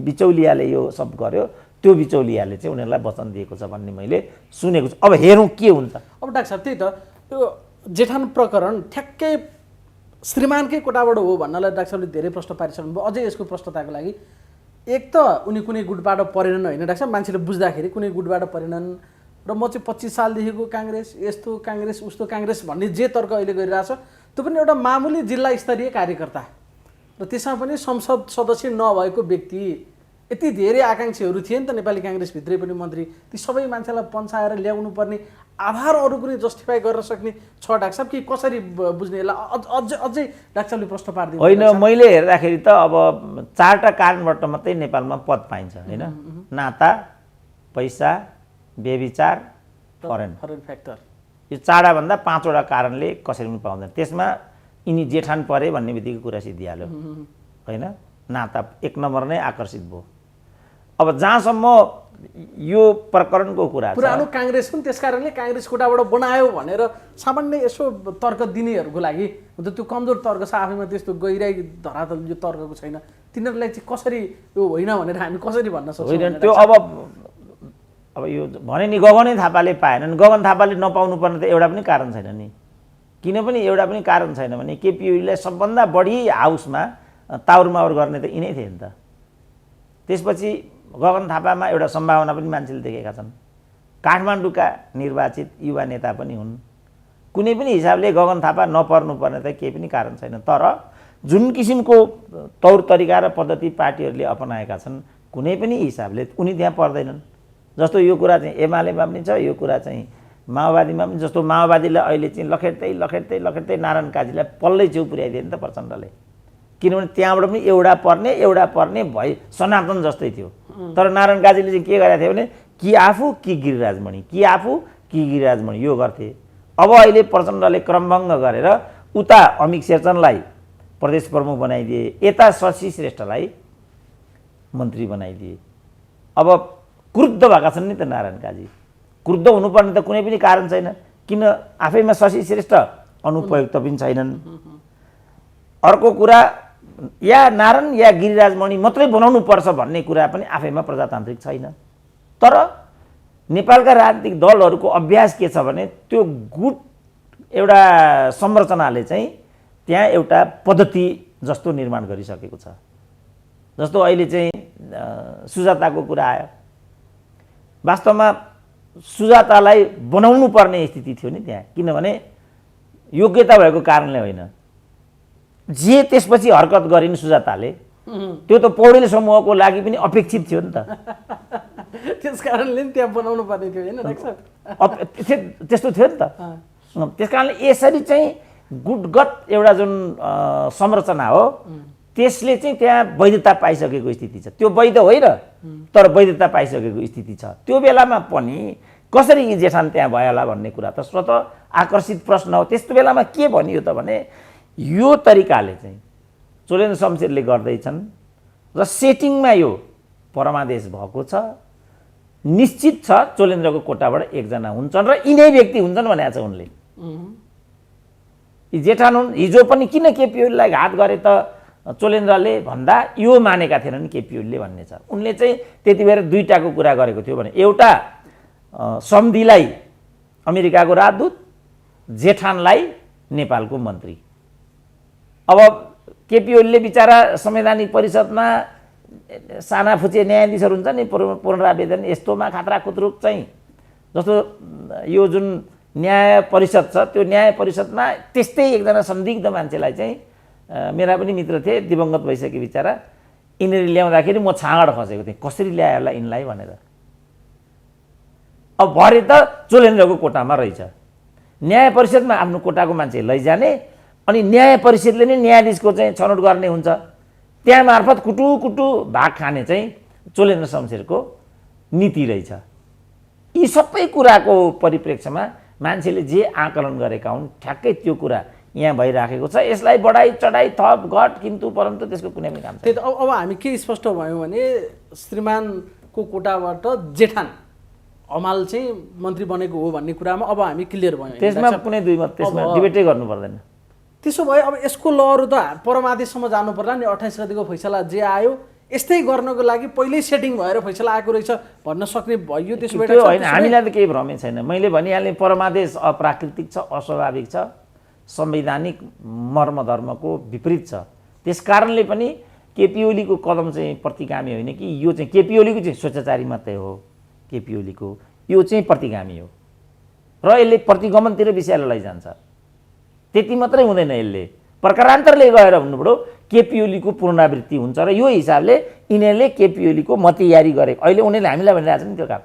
Speaker 1: बिचौलियाले यो सब गर्यो, त्यो बिचौलियाले चाहिँ उनीहरूलाई वचन दिएको छ भन्ने मैले सुनेको छु। अब हेरौँ के हुन्छ।
Speaker 2: अब डाक्टर साहब, त्यही त यो जेठान प्रकरण ठ्याक्कै श्रीमानकै कोटाबाट हो भन्नलाई डाक्टर साहबले धेरै प्रश्न पारिसक्नु भयो। अझै यसको प्रश्नताको लागि एक त उनी कुनै गुटबाट परेनन् होइन डाक्टर साहब, मान्छेले बुझ्दाखेरि कुनै गुटबाट परेनन् र म चाहिँ 25 सालदेखिको काङ्ग्रेस, यस्तो काङ्ग्रेस उस्तो काङ्ग्रेस भन्ने जे तर्क अहिले गरिरहेछ त्यो पनि एउटा मामुली जिल्ला स्तरीय कार्यकर्ता र त्यसमा पनि संसद सदस्य नभएको व्यक्ति। यति धेरै आकाङ्क्षीहरू थिए नि त नेपाली काङ्ग्रेसभित्रै पनि मन्त्री, ती सबै मान्छेलाई पन्छाएर ल्याउनु पर्ने आधारहरू पनि जस्टिफाई गर्न सक्ने छ डाक्टर साहब कि कसरी बुझ्ने? यसलाई अझै डाक्टर साहबले प्रश्न पारिदिनु
Speaker 1: होइन। मैले हेर्दाखेरि त अब 4टा कारणबाट मात्रै नेपालमा पद पाइन्छ होइन, नाता, पैसा, व्यभिचार, फरेन
Speaker 2: फ्याक्टर।
Speaker 1: यो 4वटा भन्दा 5वटा कारणले कसरी पनि पाउँदैन। त्यसमा यिनी जेठान परे भन्ने बित्तिकै कुरा सिद्धिहाल्यो होइन। नाता 1 नम्बर नै आकर्षित भयो। अब जहाँसम्म यो प्रकरणको कुरा
Speaker 2: पुरानो काङ्ग्रेस पनि त्यस कारणले काङ्ग्रेस कोटाबाट बनायो भनेर सामान्य यसो तर्क दिनेहरूको लागि त्यो कमजोर तर्क छ, आफैमा त्यस्तो गहिराई धरातल यो तर्कको छैन, तिनीहरूलाई चाहिँ कसरी यो होइन भनेर हामी कसरी भन्न सक्छौँ?
Speaker 1: त्यो अब यो भने नि गगनै थापाले पाएनन्, गगन थापाले नपाउनु पर्ने त एउटा पनि कारण छैन नि। किन पनि एउटा पनि कारण छैन भने केपी ओलीलाई सबभन्दा बढी हाउसमा ताउरमाउर गर्ने त यिनै थिए नि त। त्यसपछि गगन थापामा एउटा सम्भावना पनि मान्छेले देखेका छन्। काठमाडौँका निर्वाचित युवा नेता पनि हुन्। कुनै पनि हिसाबले गगन थापा नपर्नुपर्ने त केही पनि कारण छैन। तर जुन किसिमको तौर तरिका र पद्धति पार्टीहरूले अपनाएका छन्, कुनै पनि हिसाबले उनी त्यहाँ पर्दैनन्। जस्तो यो कुरा चाहिँ एमालेमा पनि छ, यो कुरा चाहिँ माओवादीमा पनि। जस्तो माओवादीलाई अहिले चाहिँ लखेट्दै नारायण काजीलाई पल्लै छेउ पुर्याइदियो नि त प्रचण्डले। किनभने त्यहाँबाट पनि एउटा पर्ने भई सनातन जस्तै थियो। तर नारायण काजीले चाहिँ के गरेका थियो भने कि आफू कि गिरिराजमणि, कि आफू कि गिरिराजमणि यो गर्थे। अब अहिले प्रचण्डले क्रमभङ्ग गरेर उता अमिक शेरचनलाई प्रदेश प्रमुख बनाइदिए, यता शशि श्रेष्ठलाई मन्त्री बनाइदिए। अब क्रुद्ध भएका छन् नि त नारायण काजी। क्रुद्ध हुनुपर्ने त कुनै पनि कारण छैन। किन? आफैमा शशि श्रेष्ठ अनुपयुक्त पनि छैनन्। अर्को कुरा, या नारायण या गिरिराजमणि मात्रै बनाउनु पर्छ भन्ने कुरा पनि आफैमा प्रजातान्त्रिक छैन। तर नेपालका राजनीतिक दलहरूको अभ्यास के छ भने त्यो गुट एउटा संरचनाले चाहिँ त्यहाँ एउटा पद्धति जस्तो निर्माण गरिसकेको छ। जस्तो अहिले चाहिँ सुजाताको कुरा आयो। वास्तवमा सुजातालाई बनाउनु पर्ने स्थिति थियो नि त्यहाँ, किनभने योग्यता भएको कारणले होइन। जे त्यसपछि हरकत गरिन् सुजाताले, त्यो त पौडेल समूहको लागि पनि अपेक्षित थियो नि त।
Speaker 2: त्यस कारणले नि त्यहाँ बनाउनु पर्ने थियो होइन डाक्टर साहब?
Speaker 1: त्यस्तो थियो नि त। त्यस कारणले यसरी चाहिँ गुटगत एउटा जुन संरचना हो त्यसले चाहिँ त्यहाँ वैधता पाइसकेको स्थिति छ। त्यो वैध होइन तर वैधता पाइसकेको स्थिति छ। त्यो बेलामा पनि कसरी यी जेठान त्यहाँ भयो होला भन्ने कुरा त स्वतः आकर्षित प्रश्न हो। त्यस्तो बेलामा के भनियो त भने यो तरिकाले चाहिँ चोलेन शमशेरले गर्दैछन् र सेटिङमा यो परमादेश भएको छ, निश्चित छ चोलेन्द्रको कोटाबाट एकजना हुन्छन् र यिनै व्यक्ति हुन्छन् भनेको छ उनले। यी जेठान हुन्। हिजो पनि किन केपी ओलीलाई घात गरे त चोलेन्द्रले भन्दा यो मानेका थिएनन् केपी ओलीले भन्ने छ। उनले चाहिँ त्यति बेर दुईटाको कुरा गरेको थियो भने एउटा सम्धिलाई अमेरिकाको राजदूत, जेठानलाई नेपालको मन्त्री। अब केपी ओलीले बिचारा संवैधानिक परिषदमा साना फुचे न्यायाधीशहरू हुन्छ नि पुनरावेदन यस्तोमा खात्रा खुत्रुक चाहिँ जस्तो यो जुन न्याय परिषद छ त्यो न्याय परिषदमा त्यस्तै एकजना संदिग्ध मान्छेलाई चाहिँ मेरा पनि मित्र थिए दिवंगत भइसके बिचारा यिनीहरू ल्याउँदाखेरि म छाँगड खसेको थिएँ कसरी ल्यायो होला यिनलाई भनेर। अब भरे त चोलेन्द्रको कोटामा रहेछ, न्याय परिषदमा आफ्नो कोटाको मान्छे लैजाने अनि न्याय परिषदले नै न्यायाधीशको चाहिँ छनौट गर्ने हुन्छ, त्यहाँ मार्फत कुटु कुटु भाग खाने चाहिँ चोलेन्द्र शमशेरको नीति रहेछ। यी सबै कुराको परिप्रेक्ष्यमा मान्छेले जे आकलन गरेका हुन् ठ्याक्कै त्यो कुरा यहाँ भइराखेको छ। यसलाई बढाई चढाई थप घट किन्तु परन्तु त्यसको कुनै पनि काम छैन।
Speaker 2: त्यही त अब हामी के स्पष्ट भयौँ भने श्रीमानको कोटाबाट जेठान हमाल चाहिँ मन्त्री बनेको हो भन्ने कुरामा अब हामी क्लियर भयौँ।
Speaker 1: त्यसमा कुनै दुई मत त्यसमा डिबेटै गर्नु पर्दैन।
Speaker 2: त्यसो भए अब यसको लहरो त परमादेशसम्म जानु पर्ला नि। 28 गतिको फैसला जे आयो यस्तै गर्नको लागि पहिल्यै सेटिङ भएर फैसला आएको रहेछ भन्न सक्ने भयो। त्यसो भए
Speaker 1: होइन, हामीलाई त केही भ्रमै छैन। मैले भनिहालेँ परमादेश अप्राकृतिक छ, अस्वाभाविक छ, संवैधानिक मर्मधर्मको विपरीत छ। त्यसकारणले पनि केपी ओलीको कदम चाहिँ प्रतिगामी होइन कि यो चाहिँ केपी ओलीको चाहिँ स्वेच्छाचारी मात्रै हो। केपी ओलीको यो चाहिँ प्रतिगामी हो र यसले प्रतिगमनतिर विषयलाई लैजान्छ। त्यति मात्रै हुँदैन, यसले प्रकारान्तरले गएर भन्नुपऱ्यो केपी ओलीको पुनरावृत्ति हुन्छ र यो हिसाबले यिनीहरूले केपी ओलीको मतयारी गरेको अहिले उनीहरूले हामीलाई भनिरहेको छ नि त्यो काम।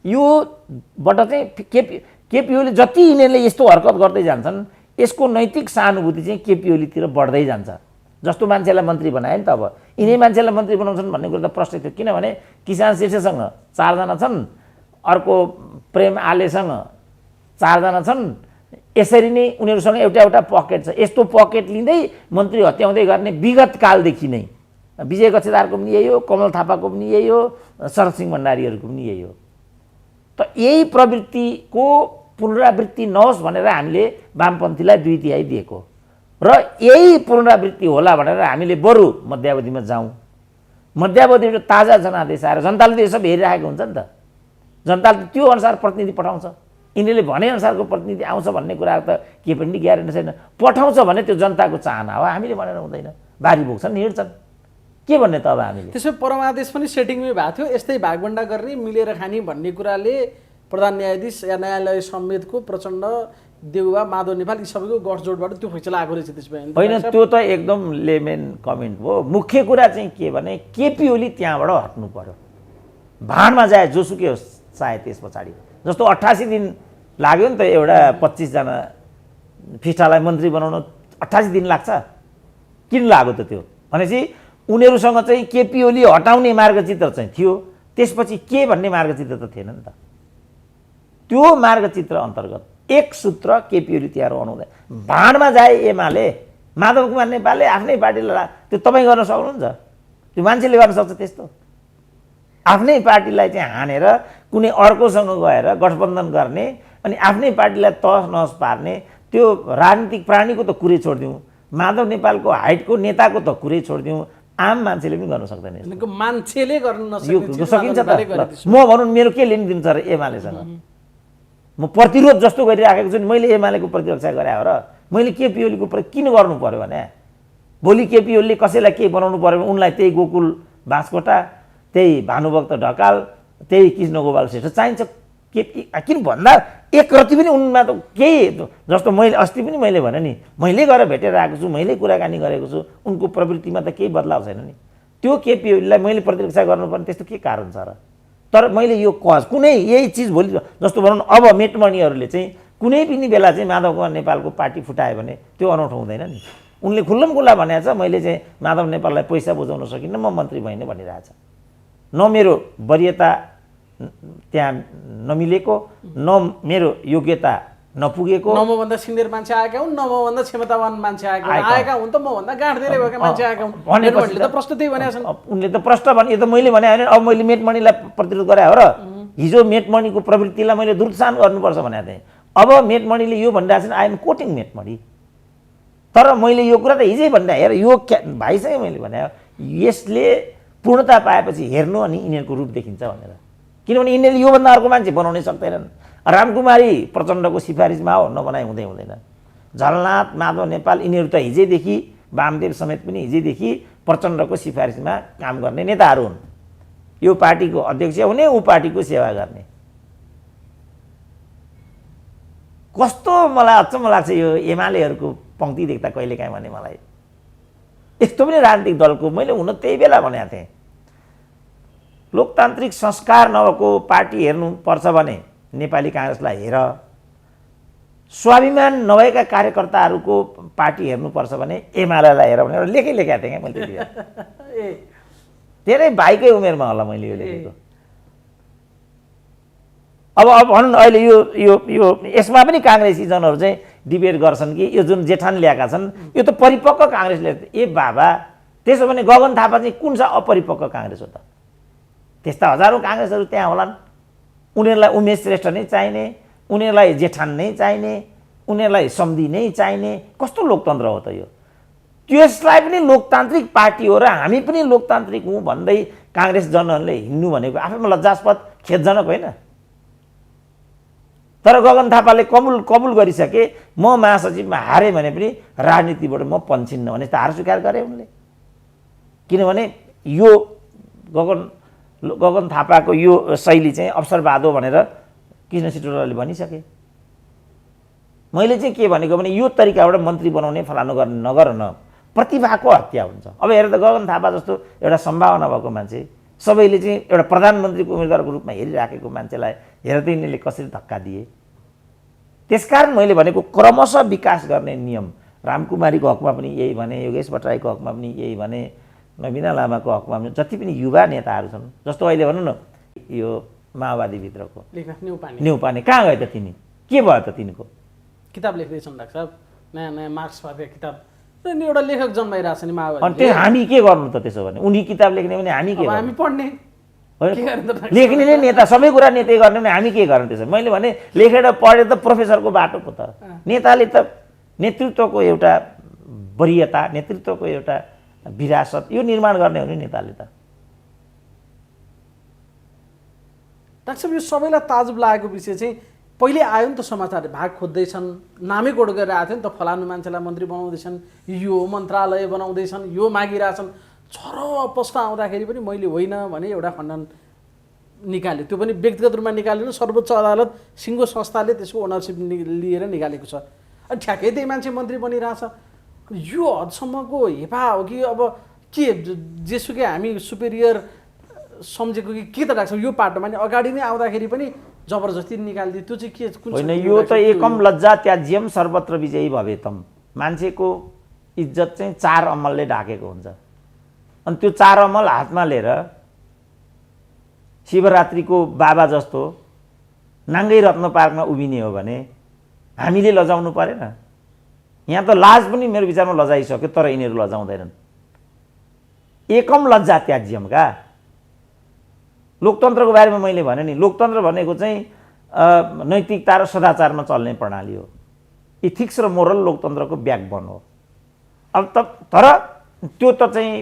Speaker 1: योबाट चाहिँ केपी ओली जति यिनीहरूले यस्तो हरकत गर्दै जान्छन् यसको नैतिक सहानुभूति चाहिँ केपी ओलीतिर बढ्दै जान्छ। जस्तो मान्छेलाई मन्त्री बनायो नि त अब यिनै मान्छेलाई मन्त्री बनाउँछन् भन्ने कुरो त प्रश्न थियो। किनभने किसान शीर्षसँग 4 जना छन्, अर्को प्रेम आलेसँग 4 जना छन्, यसरी नै उनीहरूसँग एउटा एउटा पकेट छ। यस्तो पकेट लिँदै मन्त्री हत्याउँदै गर्ने विगत कालदेखि नै विजय गच्छेदारको पनि यही हो, कमल थापाको पनि यही हो, शरद सिंह भण्डारीहरूको पनि यही हो। त यही प्रवृत्तिको पुनरावृत्ति नहोस् भनेर हामीले वामपन्थीलाई 2/3 दिएको र यही पुनरावृत्ति होला भनेर हामीले बरु मध्यावधिमा जाउँ। मध्यावधिमा ताजा जनादेश आएर जनताले त यो सब हेरिरहेको हुन्छ नि त। जनताले त्यो अनुसार प्रतिनिधि पठाउँछ। यिनीहरूले भनेअनुसारको प्रतिनिधि आउँछ भन्ने कुरा त के पनि ग्यारेन्टी छैन। पठाउँछ भने त्यो जनताको चाहना हो, हामीले भनेर हुँदैन। बारी बोक्छन् हिँड्छन्, के भन्ने त अब हामीले।
Speaker 2: त्यसो परमादेश पनि सेटिङमै भएको थियो, यस्तै भागभण्डा गर्ने मिलेर खाने भन्ने कुराले प्रधान न्यायाधीश या न्यायालय समेतको प्रचण्ड देउवा माधव नेपाल यी सबैको गठजोडबाट त्यो फैसला आएको रहेछ। त्यसपछि
Speaker 1: होइन, त्यो त एकदम लेमेन कमेन्ट हो। मुख्य कुरा चाहिँ के भने केपी ओली त्यहाँबाट हट्नु पर्यो। भाँडमा जाए जोसुकै होस् चाहे त्यस पछाडि जस्तो 88 दिन लाग्यो नि त एउटा 25 जना फिस्टालाई मन्त्री बनाउन 88 दिन लाग्छ। किन लाग्यो त त्यो भनेपछि उनीहरूसँग चाहिँ केपी ओली हटाउने मार्गचित्र चाहिँ थियो, त्यसपछि के भन्ने मार्गचित्र त थिएन नि त। त्यो मार्गचित्र अन्तर्गत एक सूत्र केपी ओली त्यहाँ रहनुहुँदैन। भाँडमा जाए एमाले माधव कुमार नेपालले आफ्नै पार्टीलाई त्यो तपाईँ गर्न सक्नुहुन्छ, त्यो मान्छेले गर्न सक्छ त्यस्तो। आफ्नै पार्टीलाई चाहिँ हानेर कुनै अर्कोसँग गएर गठबन्धन गर्ने अनि आफ्नै पार्टीलाई तहस नहस पार्ने त्यो राजनीतिक प्राणीको त कुरै छोडिदिउँ, माधव नेपालको हाइटको नेताको त कुरै छोडिदिउँ, आम मान्छेले पनि गर्न सक्दैन।
Speaker 2: मान्छेले गर्न
Speaker 1: यो सकिन्छ त। म भनौँ मेरो के लेनदेन छ र एमालेसँग, म प्रतिरोध जस्तो गरिराखेको छु नि। मैले एमालेको प्रतिरक्षा गरे हो र मैले केपी ओलीको किन गर्नु पर्यो भने भोलि केपी ओलीले कसैलाई केही बनाउनु पर्यो भने उनलाई त्यही गोकुल बाँसकोटा, त्यही भानुभक्त ढकाल, त्यही कृष्ण गोपाल श्रेष्ठ चाहिन्छ। किन भन्दा एक रति पनि उनमा त केही जस्तो मैले अस्ति पनि मैले भने नि मैले गएर भेटेर आएको छु, मैले कुराकानी गरेको छु, उनको प्रवृत्तिमा त केही बदलाव छैन नि। त्यो केपी ओलीलाई मैले प्रतिरक्षा गर्नुपर्ने त्यस्तो के कारण छ र? तर मैले यो कज कुनै यही चिज भोलि जस्तो भनौँ अब मेटमणिहरूले चाहिँ कुनै पनि बेला चाहिँ माधव कुमार नेपालको पार्टी फुटायो भने त्यो अनौठो हुँदैन नि। उनले खुल्लम खुल्ला भनेको छ मैले चाहिँ माधव नेपाललाई पैसा बुझाउन सकिनँ, म मन्त्री भइनँ भनिरहेछ। न मेरो वरियता त्यहाँ नमिलेको, न मेरो योग्यता नपुगेको
Speaker 2: न मभन्दा सिनियर मान्छे आएका हुन्, न मभन्दा क्षमतावान मान्छे आएका हुन्, त मभन्दा गाँठ धेरै भएका मान्छे आएका हुन् भनेपछि त प्रश्न त्यही भनेका छन्।
Speaker 1: उनले त प्रश्न भने यो त मैले भने होइन, अब मैले मेटमणिलाई प्रतिरोध गरे हो र, हिजो मेटमणिको प्रवृत्तिलाई मैले दुर्सान गर्नुपर्छ भनेको थिएँ। अब मेटमणिले यो भनिरहेको छन्, आई एम कोटिङ मेटमणि, तर मैले यो कुरा त हिजै भनिरहेँ। हेर यो भाइसँग मैले भने यसले पूर्णता पाएपछि हेर्नु अनि यिनीहरूको रूप देखिन्छ भनेर, किनभने यिनीहरूले योभन्दा अर्को मान्छे बनाउनै सक्दैनन्। रामकुमारी प्रचण्डको सिफारिसमा हो, नबनाइ हुँदैन। झलनाथ, माधव नेपाल यिनीहरू त हिजैदेखि, वामदेव समेत पनि हिजैदेखि प्रचण्डको सिफारिसमा काम गर्ने नेताहरू हुन्। यो पार्टीको अध्यक्ष हुने, ऊ पार्टीको सेवा गर्ने। कस्तो मलाई अचम्म लाग्छ यो एमालेहरूको पंक्ति देख्दा कहिलेकाहीँ भने मलाई। यस्तो पनि राजनीतिक दलको मैले हुन त्यही बेला भनेको थिएँ, लोकतान्त्रिक संस्कार नभएको पार्टी हेर्नुपर्छ भने नेपाली काङ्ग्रेसलाई हेर, स्वाभिमान नभएका कार्यकर्ताहरूको पार्टी हेर्नुपर्छ भने एमालेलाई हेर भनेर लेखेका थिएँ क्या मैले त्यति बेला। धेरै भाइकै उमेरमा होला मैले यो लेखेको। अब भनौँ न अहिले यो यो यो यसमा पनि काङ्ग्रेसीजनहरू चाहिँ डिबेट गर्छन् कि यो जुन जेठान ल्याएका छन् यो त परिपक्व काङ्ग्रेसले, ए बाबा त्यसो भने गगन थापा चाहिँ कुन चाहिँ अपरिपक्व काङ्ग्रेस हो त? त्यस्ता हजारौँ काङ्ग्रेसहरू त्यहाँ होलान्। उनीहरूलाई उमेश श्रेष्ठ नै चाहिने, उनीहरूलाई जेठान नै चाहिने, उनीहरूलाई सम्धि नै चाहिने, कस्तो लोकतन्त्र हो त यो? त्यसलाई पनि लोकतान्त्रिक पार्टी हो र हामी पनि लोकतान्त्रिक हौँ भन्दै काङ्ग्रेस जनहरूले हिँड्नु भनेको आफैमा लज्जास्पद, खेदजनक होइन? तर गगन थापाले कबुल गरिसके, म महासचिवमा हारेँ भने पनि राजनीतिबाट म पन्छिन्न भने त हार स्वीकार गरे उनले। किनभने यो गगन थापाको यो शैली चाहिँ अवसरवाद हो भनेर कृष्ण सिटौलाले भनिसके। मैले चाहिँ के भनेको भने यो तरिकाबाट मन्त्री बनाउने फलानु गर्ने नगर न, प्रतिभाको हत्या हुन्छ। अब हेर त गगन थापा जस्तो एउटा सम्भावना भएको मान्छे, सबैले चाहिँ एउटा प्रधानमन्त्रीको उम्मेदवारको रूपमा हेरिराखेको मान्छेलाई हेर त यिनीहरूले कसरी धक्का दिए। त्यसकारण मैले भनेको क्रमशः विकास गर्ने नियम, रामकुमारीको हकमा पनि यही भने, योगेश भट्टराईको हकमा पनि यही भने, नवीना लामाको हकमा पनि, जति पनि युवा नेताहरू छन्, जस्तो अहिले भनौँ न यो माओवादीभित्रको न्युपाने कहाँ गयो त तिनी? के भयो त तिनको?
Speaker 2: किताब लेख्दैछन् डाक्टर साहब, नयाँ नयाँ मार्क्सवादका किताब, एउटा लेखक जन्माइरहेछ नि माओवादी।
Speaker 1: अनि त्यो हामी के गर्नु त त्यसो भने? उनी किताब लेख्ने भने हामी के गर्नु?
Speaker 2: हामी पढ्ने,
Speaker 1: लेख्ने नै नेता, सबै कुरा नेतै गर्ने भने हामी के गर्ने त्यसो? मैले भने लेखेर पढेर त प्रोफेसरको बाटो पो त। नेताले त नेतृत्वको एउटा वरियता, नेतृत्वको एउटा विरासत यो निर्माण गर्ने हो नि नेताले त।
Speaker 2: डाक्टर साहब, यो सबैलाई ताजुब लागेको विषय चाहिँ पहिले आयो नि त, समाचार भाग खोज्दैछन्, नामै कोड गरेर आएको थियो नि त, फलानु मान्छेलाई मन्त्री बनाउँदैछन्, यो मन्त्रालय बनाउँदैछन्, यो मागिरहेछन्। छरपष्ट आउँदाखेरि पनि मैले होइन भने एउटा खण्डन निकाल्यो, त्यो पनि व्यक्तिगत रूपमा निकालेन, सर्वोच्च अदालत सिङ्गो संस्थाले त्यसको ओनरसिप लिएर निकालेको छ। अनि ठ्याक्कै त्यही मान्छे मन्त्री बनिरहेछ। यो हदसम्मको हेपा हो कि अब के जेसुकै हामी सुपेरियर सम्झेको कि के त लाग्छ? यो पाटोमा नि अगाडि नै आउँदाखेरि पनि जबरजस्ती निकालिदियो, त्यो चाहिँ के?
Speaker 1: होइन, यो त एकम लज्जा त्याज्यम सर्वत्र विजयी भवेतम। मान्छेको इज्जत चाहिँ चार अमलले ढाकेको हुन्छ, अनि त्यो चार अमल हातमा लिएर शिवरात्रिको बाबा जस्तो नाङ्गै रत्न पार्कमा उभिने हो भने हामीले लजाउनु परेन? यहाँ त लाज पनि मेरो विचारमा लजाइसक्यो, तर यिनीहरू लजाउँदैनन्। एकम लज्जा त्याज्यम का लोकतन्त्रको बारेमा मैले भने नि, लोकतन्त्र भनेको चाहिँ नैतिकता र सदाचारमा चल्ने प्रणाली हो। इथिक्स र मोरल लोकतन्त्रको ब्याकबोन हो। अब तर त्यो त चाहिँ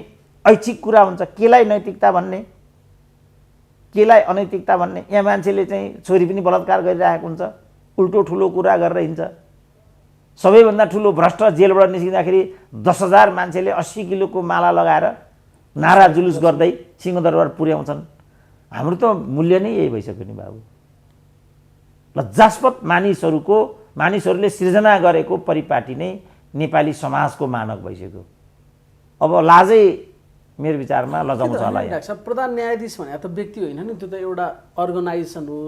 Speaker 1: ऐच्छिक कुरा हुन्छ। केलाई नैतिकता भन्ने, केलाई अनैतिकता भन्ने? यहाँ मान्छेले चाहिँ छोरी पनि बलात्कार गरिरहेको हुन्छ, उल्टो ठुलो कुरा गरेर हिँड्छ। सबैभन्दा ठुलो भ्रष्ट जेलबाट निस्किँदाखेरि 10,000 मान्छेले 80 किलोको माला लगाएर नारा जुलुस गर्दै सिंहदरबार पुर्याउँछन्। हाम्रो त मूल्य नै यही भइसक्यो नि बाबु। लज्जास्पद मानिसहरूले सृजना गरेको परिपाटी नै नेपाली समाजको मानक भइसक्यो। अब लाजै मेरो विचारमा लजाउँछ होला।
Speaker 2: प्रधान न्यायाधीश भने त व्यक्ति होइन नि, त्यो त एउटा अर्गनाइजेसन हो,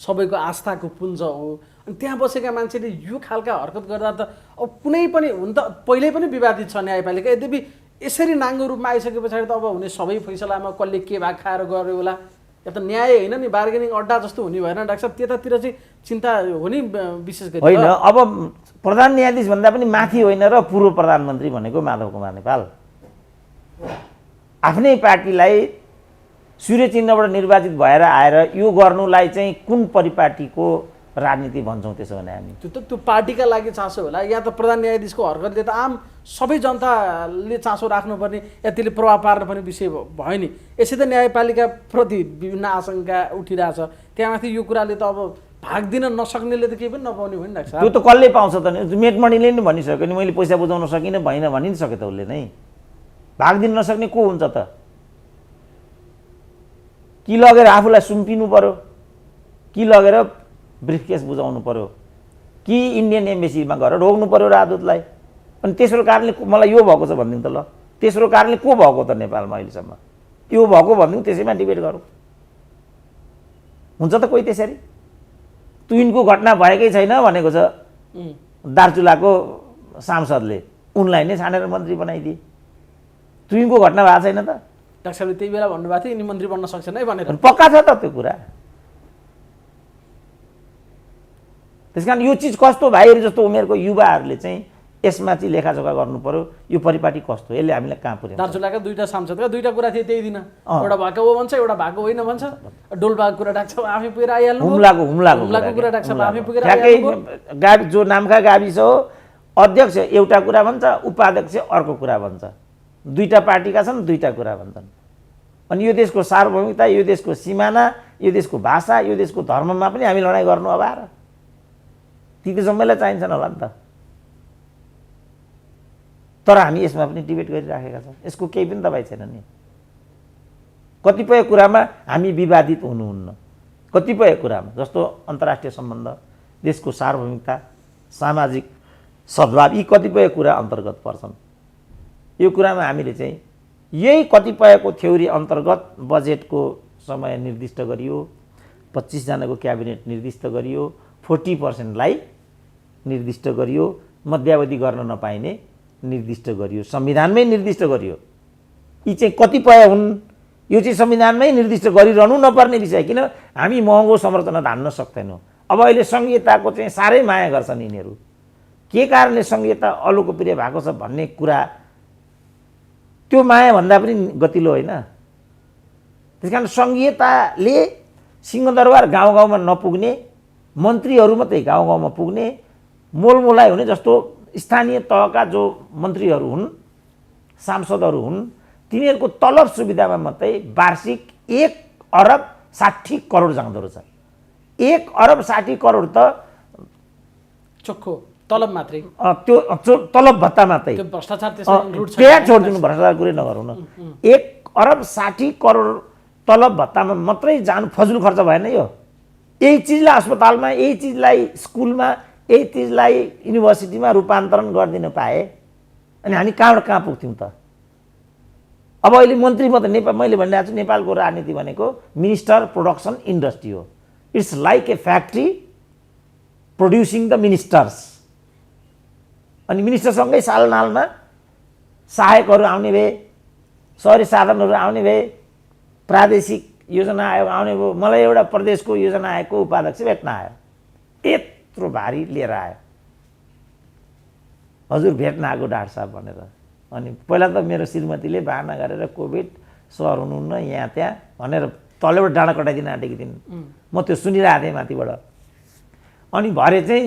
Speaker 2: सबैको आस्थाको पुञ्ज हो। अनि त्यहाँ बसेका मान्छेले यो खालका हरकत गर्दा त अब कुनै पनि हुन त पहिल्यै पनि विवादित छ न्यायपालिका। यद्यपि यसरी नाङ्गो रूपमा आइसके पछाडि त अब हुने सबै फैसलामा कसले के भाग खाएर गऱ्यो होला, या त न्याय होइन नि बार्गेनिङ अड्डा जस्तो हुने भएन डाक्टर साहब त्यतातिर चाहिँ चिन्ता हो नि विशेष गरी
Speaker 1: होइन अब प्रधान न्यायाधीश भन्दा पनि माथि होइन र पूर्व प्रधानमन्त्री भनेको माधव कुमार नेपाल आफ्नै पार्टीलाई सूर्य चिन्हबाट निर्वाचित भएर आएर यो गर्नुलाई चाहिँ कुन परिपाटीको राजनीति भन्छौँ त्यसो भने हामी
Speaker 2: त्यो पार्टीका लागि चासो होला या त प्रधान न्यायाधीशको हरकतले त आम सबै जनताले चासो राख्नुपर्ने या त्यसले प्रभाव पार्नुपर्ने विषय भयो नि यसै त न्यायपालिकाप्रति विभिन्न आशंका उठिरहेछ त्यहाँमाथि यो कुराले त अब भाग दिन नसक्नेले त केही पनि नपाउने भयो नि डाक्टर साहब
Speaker 1: त्यो त कसले पाउँछ त मेटमणिले नि भनिसक्यो नि मैले पैसा बुझाउन सकिनँ भइन भनि नि सक्यो त उसले नै भाग दिन नसक्ने को हुन्छ त कि लगेर आफूलाई सुम्पिनु पर्यो कि लगेर ब्रिफकेस बुझाउनु पर्यो कि इन्डियन एम्बेसीमा गएर रोक्नु पर्यो राजदूतलाई अनि तेस्रो कारणले मलाई यो भएको छ भनिदिउँ त ल तेस्रो कारणले को भएको त नेपालमा अहिलेसम्म यो भएको भनिदिउँ त्यसैमा डिबेट गरौँ हुन्छ त कोही त्यसरी तुइनको घटना भएकै छैन भनेको छ दार्चुलाको सांसदले उनलाई नै छानेर मन्त्री बनाइदिए तुइनको घटना भएको छैन त
Speaker 2: डाक्टर साहबले त्यही बेला भन्नुभएको थियो यिनी मन्त्री बन्न सक्छन् है भनेर
Speaker 1: पक्का छ त त्यो कुरा त्यसकारण यो चिज कस्तो भाइहरू जस्तो उमेरको युवाहरूले चाहिँ यसमा चाहिँ लेखाजोखा गर्नु पर्यो यो परिपाटी कस्तो यसले हामीलाई कहाँ पुर्याउँछ
Speaker 2: दार्चुलाका दुईटा सांसदका दुईटा कुरा थियो त्यही दिन एउटा भएको हो भन्छ एउटा भएको होइन भन्छ डोल्पाको कुरा डाक्टर साहब आफै पुगेर आइहाल्नु हुम्लाको कुरा डाक्टर साहब आफै पुगेर आइहाल्नु
Speaker 1: गावि जो नामका गाविस हो अध्यक्ष एउटा कुरा भन्छ उपाध्यक्ष अर्को कुरा भन्छ दुईटा पार्टीका छन् दुईटा कुरा भन्छन् अनि यो देशको सार्वभौमिकता यो देशको सिमाना यो देशको भाषा यो देशको धर्ममा पनि हामी लडाइँ गर्नु अब र ती त सबैलाई चाहिन्छन् होला नि त तर हामी यसमा पनि डिबेट गरिराखेका छौँ यसको केही पनि दबाई छैन नि कतिपय कुरामा हामी विवादित हुनुहुन्न कतिपय कुरामा जस्तो अन्तर्राष्ट्रिय सम्बन्ध देशको सार्वभौमिकता सामाजिक सद्भाव यी कतिपय कुरा अन्तर्गत पर्छन् यो कुरामा हामीले चाहिँ यही कतिपयको थ्योरी अन्तर्गत बजेटको समय निर्दिष्ट गरियो 25 जनाको क्याबिनेट निर्दिष्ट गरियो 40%लाई निर्दिष्ट गरियो मध्यावधि गर्न नपाइने निर्दिष्ट गरियो संविधानमै निर्दिष्ट गरियो यी चाहिँ कतिपय हुन् यो चाहिँ संविधानमै निर्दिष्ट गरिरहनु नपर्ने विषय किन हामी महँगो संरचना धान्न सक्दैनौँ अब अहिले संघीयताको चाहिँ साह्रै माया गर्छन् यिनीहरू के कारणले संघीयता अलोकप्रिय भएको छ भन्ने कुरा त्यो माया भन्दा पनि गतिलो होइन त्यसकारण संघीयताले सिंहदरबार गाउँ गाउँमा नपुग्ने मन्त्रीहरू मात्रै गाउँ गाउँमा पुग्ने मोलमोलाइ हुने जस्तो स्थानीय तहका जो मन्त्रीहरू हुन् सांसदहरू हुन् तिनीहरूको तलब सुविधामा मात्रै वार्षिक 1,60 करोड जाँदो रहेछ 1,60 करोड त
Speaker 2: चोखो तलब मात्रै
Speaker 1: त्यो तलब भत्ता मात्रै
Speaker 2: त्यो भ्रष्टाचार त्यसमा इन्क्लुड छ
Speaker 1: त्यहाँ छोडिदिनु भ्रष्टाचार कुरै नगरौँ न 1,60 करोड तलब भत्तामा मात्रै जानु फजुल खर्च भएन यो यही चिजलाई अस्पतालमा यही चिजलाई स्कुलमा यही चिजलाई युनिभर्सिटीमा रूपान्तरण गरिदिन पाए अनि हामी कहाँबाट कहाँ पुग्थ्यौँ त अब अहिले मन्त्री मात्रै नेपाल मैले भनिरहेको छु नेपालको राजनीति भनेको मिनिस्टर प्रोडक्सन इन्डस्ट्री हो it's like a factory producing the ministers अनि मिनिस्टरसँगै सालनालमा सहायकहरू आउने भए सहरी साधनहरू आउने भए प्रादेशिक योजना आयोग आउने भयो मलाई एउटा प्रदेशको योजना आयोगको उपाध्यक्ष भेट्न आयो यत्रो भारी लिएर आयो हजुर भेट्न आएको डाक्टर साहब भनेर अनि पहिला त मेरो श्रीमतीले बहाना गरेर कोभिड सर हुनुहुन्न यहाँ त्यहाँ भनेर तलबाट डाँडा कटाइदिन आँटेकी थिइन् म त्यो सुनिरहेको थिएँ माथिबाट अनि भरे चाहिँ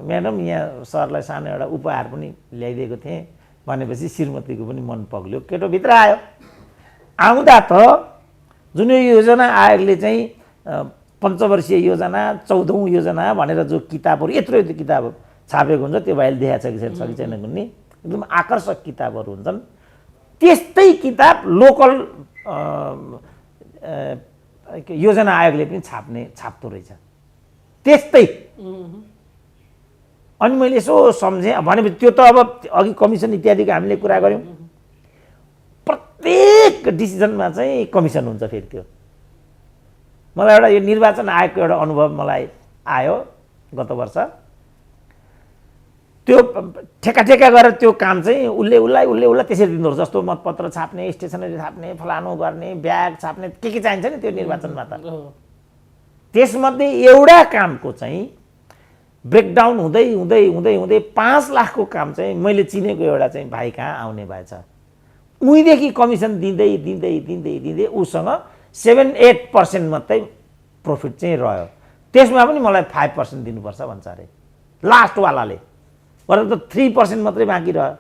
Speaker 1: म्याडम यहाँ सरलाई सानो एउटा उपहार पनि ल्याइदिएको थिएँ भनेपछि श्रीमतीको पनि मन पग्ल्यो केटो भित्र आयो आउँदा त जुन यो योजना आयोगले चाहिँ पञ्चवर्षीय योजना 14औं योजना भनेर जो किताबहरू यत्रो किताब छापेको हुन्छ त्यो भाइले देखाएको छ कि छैन कुनै एकदम आकर्षक किताबहरू हुन्छन् त्यस्तै किताब लोकल योजना आयोगले पनि छाप्दो रहेछ त्यस्तै अनि मैले यसो सम्झेँ भनेपछि त्यो त अब अघि कमिसन इत्यादिको हामीले कुरा गऱ्यौँ प्रत्येक डिसिजनमा चाहिँ कमिसन हुन्छ फेरि त्यो मलाई एउटा यो निर्वाचन आयोगको एउटा अनुभव मलाई आयो गत वर्ष त्यो ठेका गरेर त्यो काम चाहिँ उसलाई त्यसरी दिँदो रहेछ। जस्तो मतपत्र छाप्ने, स्टेसनरी छाप्ने, फलानु गर्ने, ब्याग छाप्ने, के चाहिन्छ नि त्यो निर्वाचनमा त। त्यसमध्ये एउटा कामको चाहिँ ब्रेकडाउन हुँदै हुँदै हुँदै हुँदै 5 लाखको काम चाहिँ मैले चिनेको एउटा चाहिँ भाइ कहाँ आउने भएछ। उहीँदेखि कमिसन दिँदै दिँदै दिँदै दिँदै उसँग 7-8% मात्रै प्रफिट चाहिँ रह्यो। त्यसमा पनि मलाई 5% दिनुपर्छ भन्छ अरे लास्टवालाले। अरू त 3% मात्रै बाँकी रह्यो।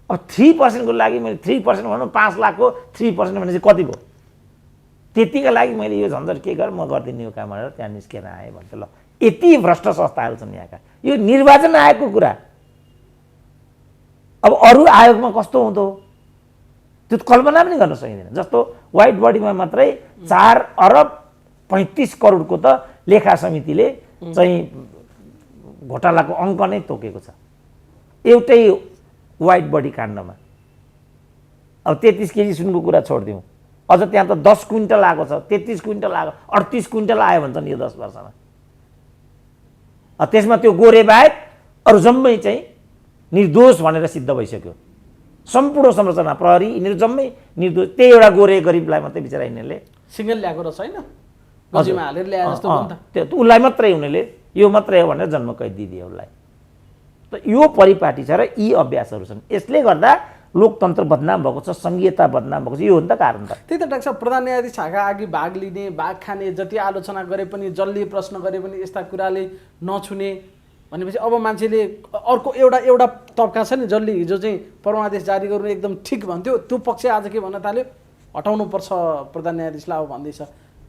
Speaker 1: अब 3% को लागि मैले 3% भनौँ 5 लाखको 3% भने चाहिँ कति भयो? त्यतिका लागि मैले यो झन्झट के गरेँ, म गरिदिने यो काम भनेर त्यहाँ निस्केर आएँ भन्छ। ल यति भ्रष्ट संस्थाहरू छन् यहाँका। यो निर्वाचन आयोगको कुरा। अब अरू आयोगमा कस्तो हुँदो त्यो कल्पना पनि गर्न सकिँदैन। जस्तो व्हाइट बडीमा मात्रै 4 अरब 35 करोडको त लेखा समितिले चाहिँ घोटालाको अङ्क नै तोकेको छ एउटै व्हाइट बडी काण्डमा। अब 33 केजी सुनको कुरा छोडिदिउँ, अझ त्यहाँ त 10 क्विन्टल आएको छ, 33 क्विन्टल आएको, 38 क्विन्टल आयो भन्छन् यो 10 वर्षमा। त्यसमा त्यो गोरे बाहेक अरू जम्मै चाहिँ निर्दोष भनेर सिद्ध भइसक्यो। सम्पूर्ण संरचना प्रहरी यिनीहरू जम्मै निर्दोष। त्यही एउटा गोरे गरिबलाई मात्रै बिचरा यिनीहरूले
Speaker 2: सिंगल ल्याएको रहेछ होइन, गजीमा हालेर ल्याए जस्तो हो नि त।
Speaker 1: त्यो उसलाई मात्रै उनीहरूले यो मात्रै हो भनेर जन्म कैद दिदियो उसलाई। त यो परिपाटी छ र यी अभ्यासहरू छन्। यसले गर्दा लोकतन्त्र बदनाम भएको छ, संघीयता बदनाम भएको छ। यो हो नि त कारण त।
Speaker 2: त्यही त डाक्टर साहब, प्रधान न्यायाधीश छाका अघि भाग लिने, भाग खाने, जति आलोचना गरे पनि, जसले प्रश्न गरे पनि यस्ता कुराले नछुने भनेपछि अब मान्छेले अर्को एउटा तबका छ नि जसले हिजो चाहिँ परमादेश जारी गर्नु एकदम ठिक भन्थ्यो, त्यो पक्ष आज के भन्न थाल्यो, हटाउनुपर्छ प्रधान न्यायाधीशलाई अब भन्दैछ।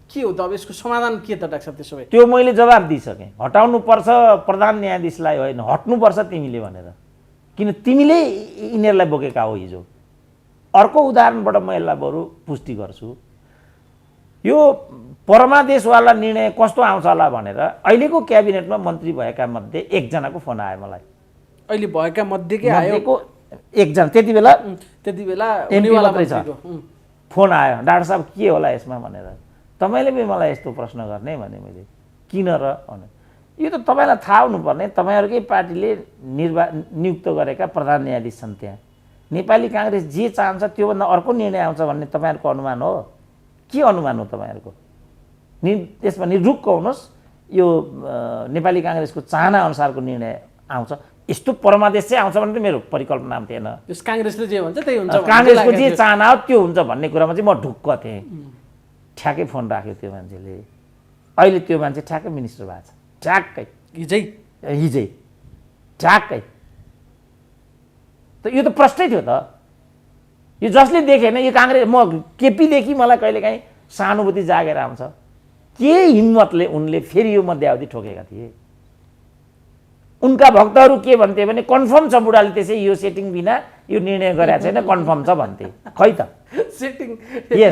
Speaker 2: के हो त अब यसको समाधान के त डाक्टर साहब? त्यसो भए
Speaker 1: त्यो मैले जवाब दिइसकेँ। हटाउनुपर्छ प्रधान न्यायाधीशलाई होइन, हट्नुपर्छ तिमीले भनेर। किन तिमीले यिनीहरूलाई बोकेका हो हिजो। अर्को उदाहरणबाट म यसलाई बरु पुष्टि गर्छु। यो परमादेशवाला निर्णय कस्तो आउँछ होला भनेर अहिलेको क्याबिनेटमा मन्त्री भएका मध्ये एकजनाको फोन आयो मलाई।
Speaker 2: अहिले भएका मध्येकै आयो
Speaker 1: एकजना, त्यति बेला एमपी मात्रै छ। फोन आयो, डाक्टर साहब के होला यसमा भनेर। तपाईँले पनि मलाई यस्तो प्रश्न गर्ने भने मैले किन र भने यो त तपाईँलाई थाहा हुनुपर्ने, तपाईँहरूकै पार्टीले नियुक्त गरेका प्रधान न्यायाधीश छन् त्यहाँ। नेपाली काङ्ग्रेस जे चाहन्छ त्योभन्दा अर्को निर्णय आउँछ भन्ने तपाईँहरूको अनुमान हो। के अनुमान हो तपाईँहरूको? त्यसमा निरुक्क हुनुहोस्, यो नेपाली काङ्ग्रेसको चाहना अनुसारको निर्णय आउँछ। यस्तो परमादेश चाहिँ आउँछ भने त मेरो परिकल्पना थिएन।
Speaker 2: त्यस काङ्ग्रेसले जे भन्छ त्यही हुन्छ,
Speaker 1: काङ्ग्रेसको जे चाहना हो त्यो हुन्छ भन्ने कुरामा चाहिँ म ढुक्क थिएँ। ठ्याक्कै फोन राख्यो त्यो मान्छेले। अहिले त्यो मान्छे ठ्याक्कै मिनिस्टर भएको छ। ठ्याक्कै हिजै ठ्याक्कै। त यो त प्रष्टै थियो त। यो जसले देखेन, यो काङ्ग्रेस, म केपीदेखि मलाई कहिलेकाहीँ सहानुभूति जागेर आउँछ। के हिम्मतले उनले फेरि यो मध्यावधि ठोकेका थिए। उनका भक्तहरू के भन्थे भने कन्फर्म छ बुढाले त्यसै यो सेटिङ बिना यो निर्णय गरेको छैन, कन्फर्म छ भन्थे। खै त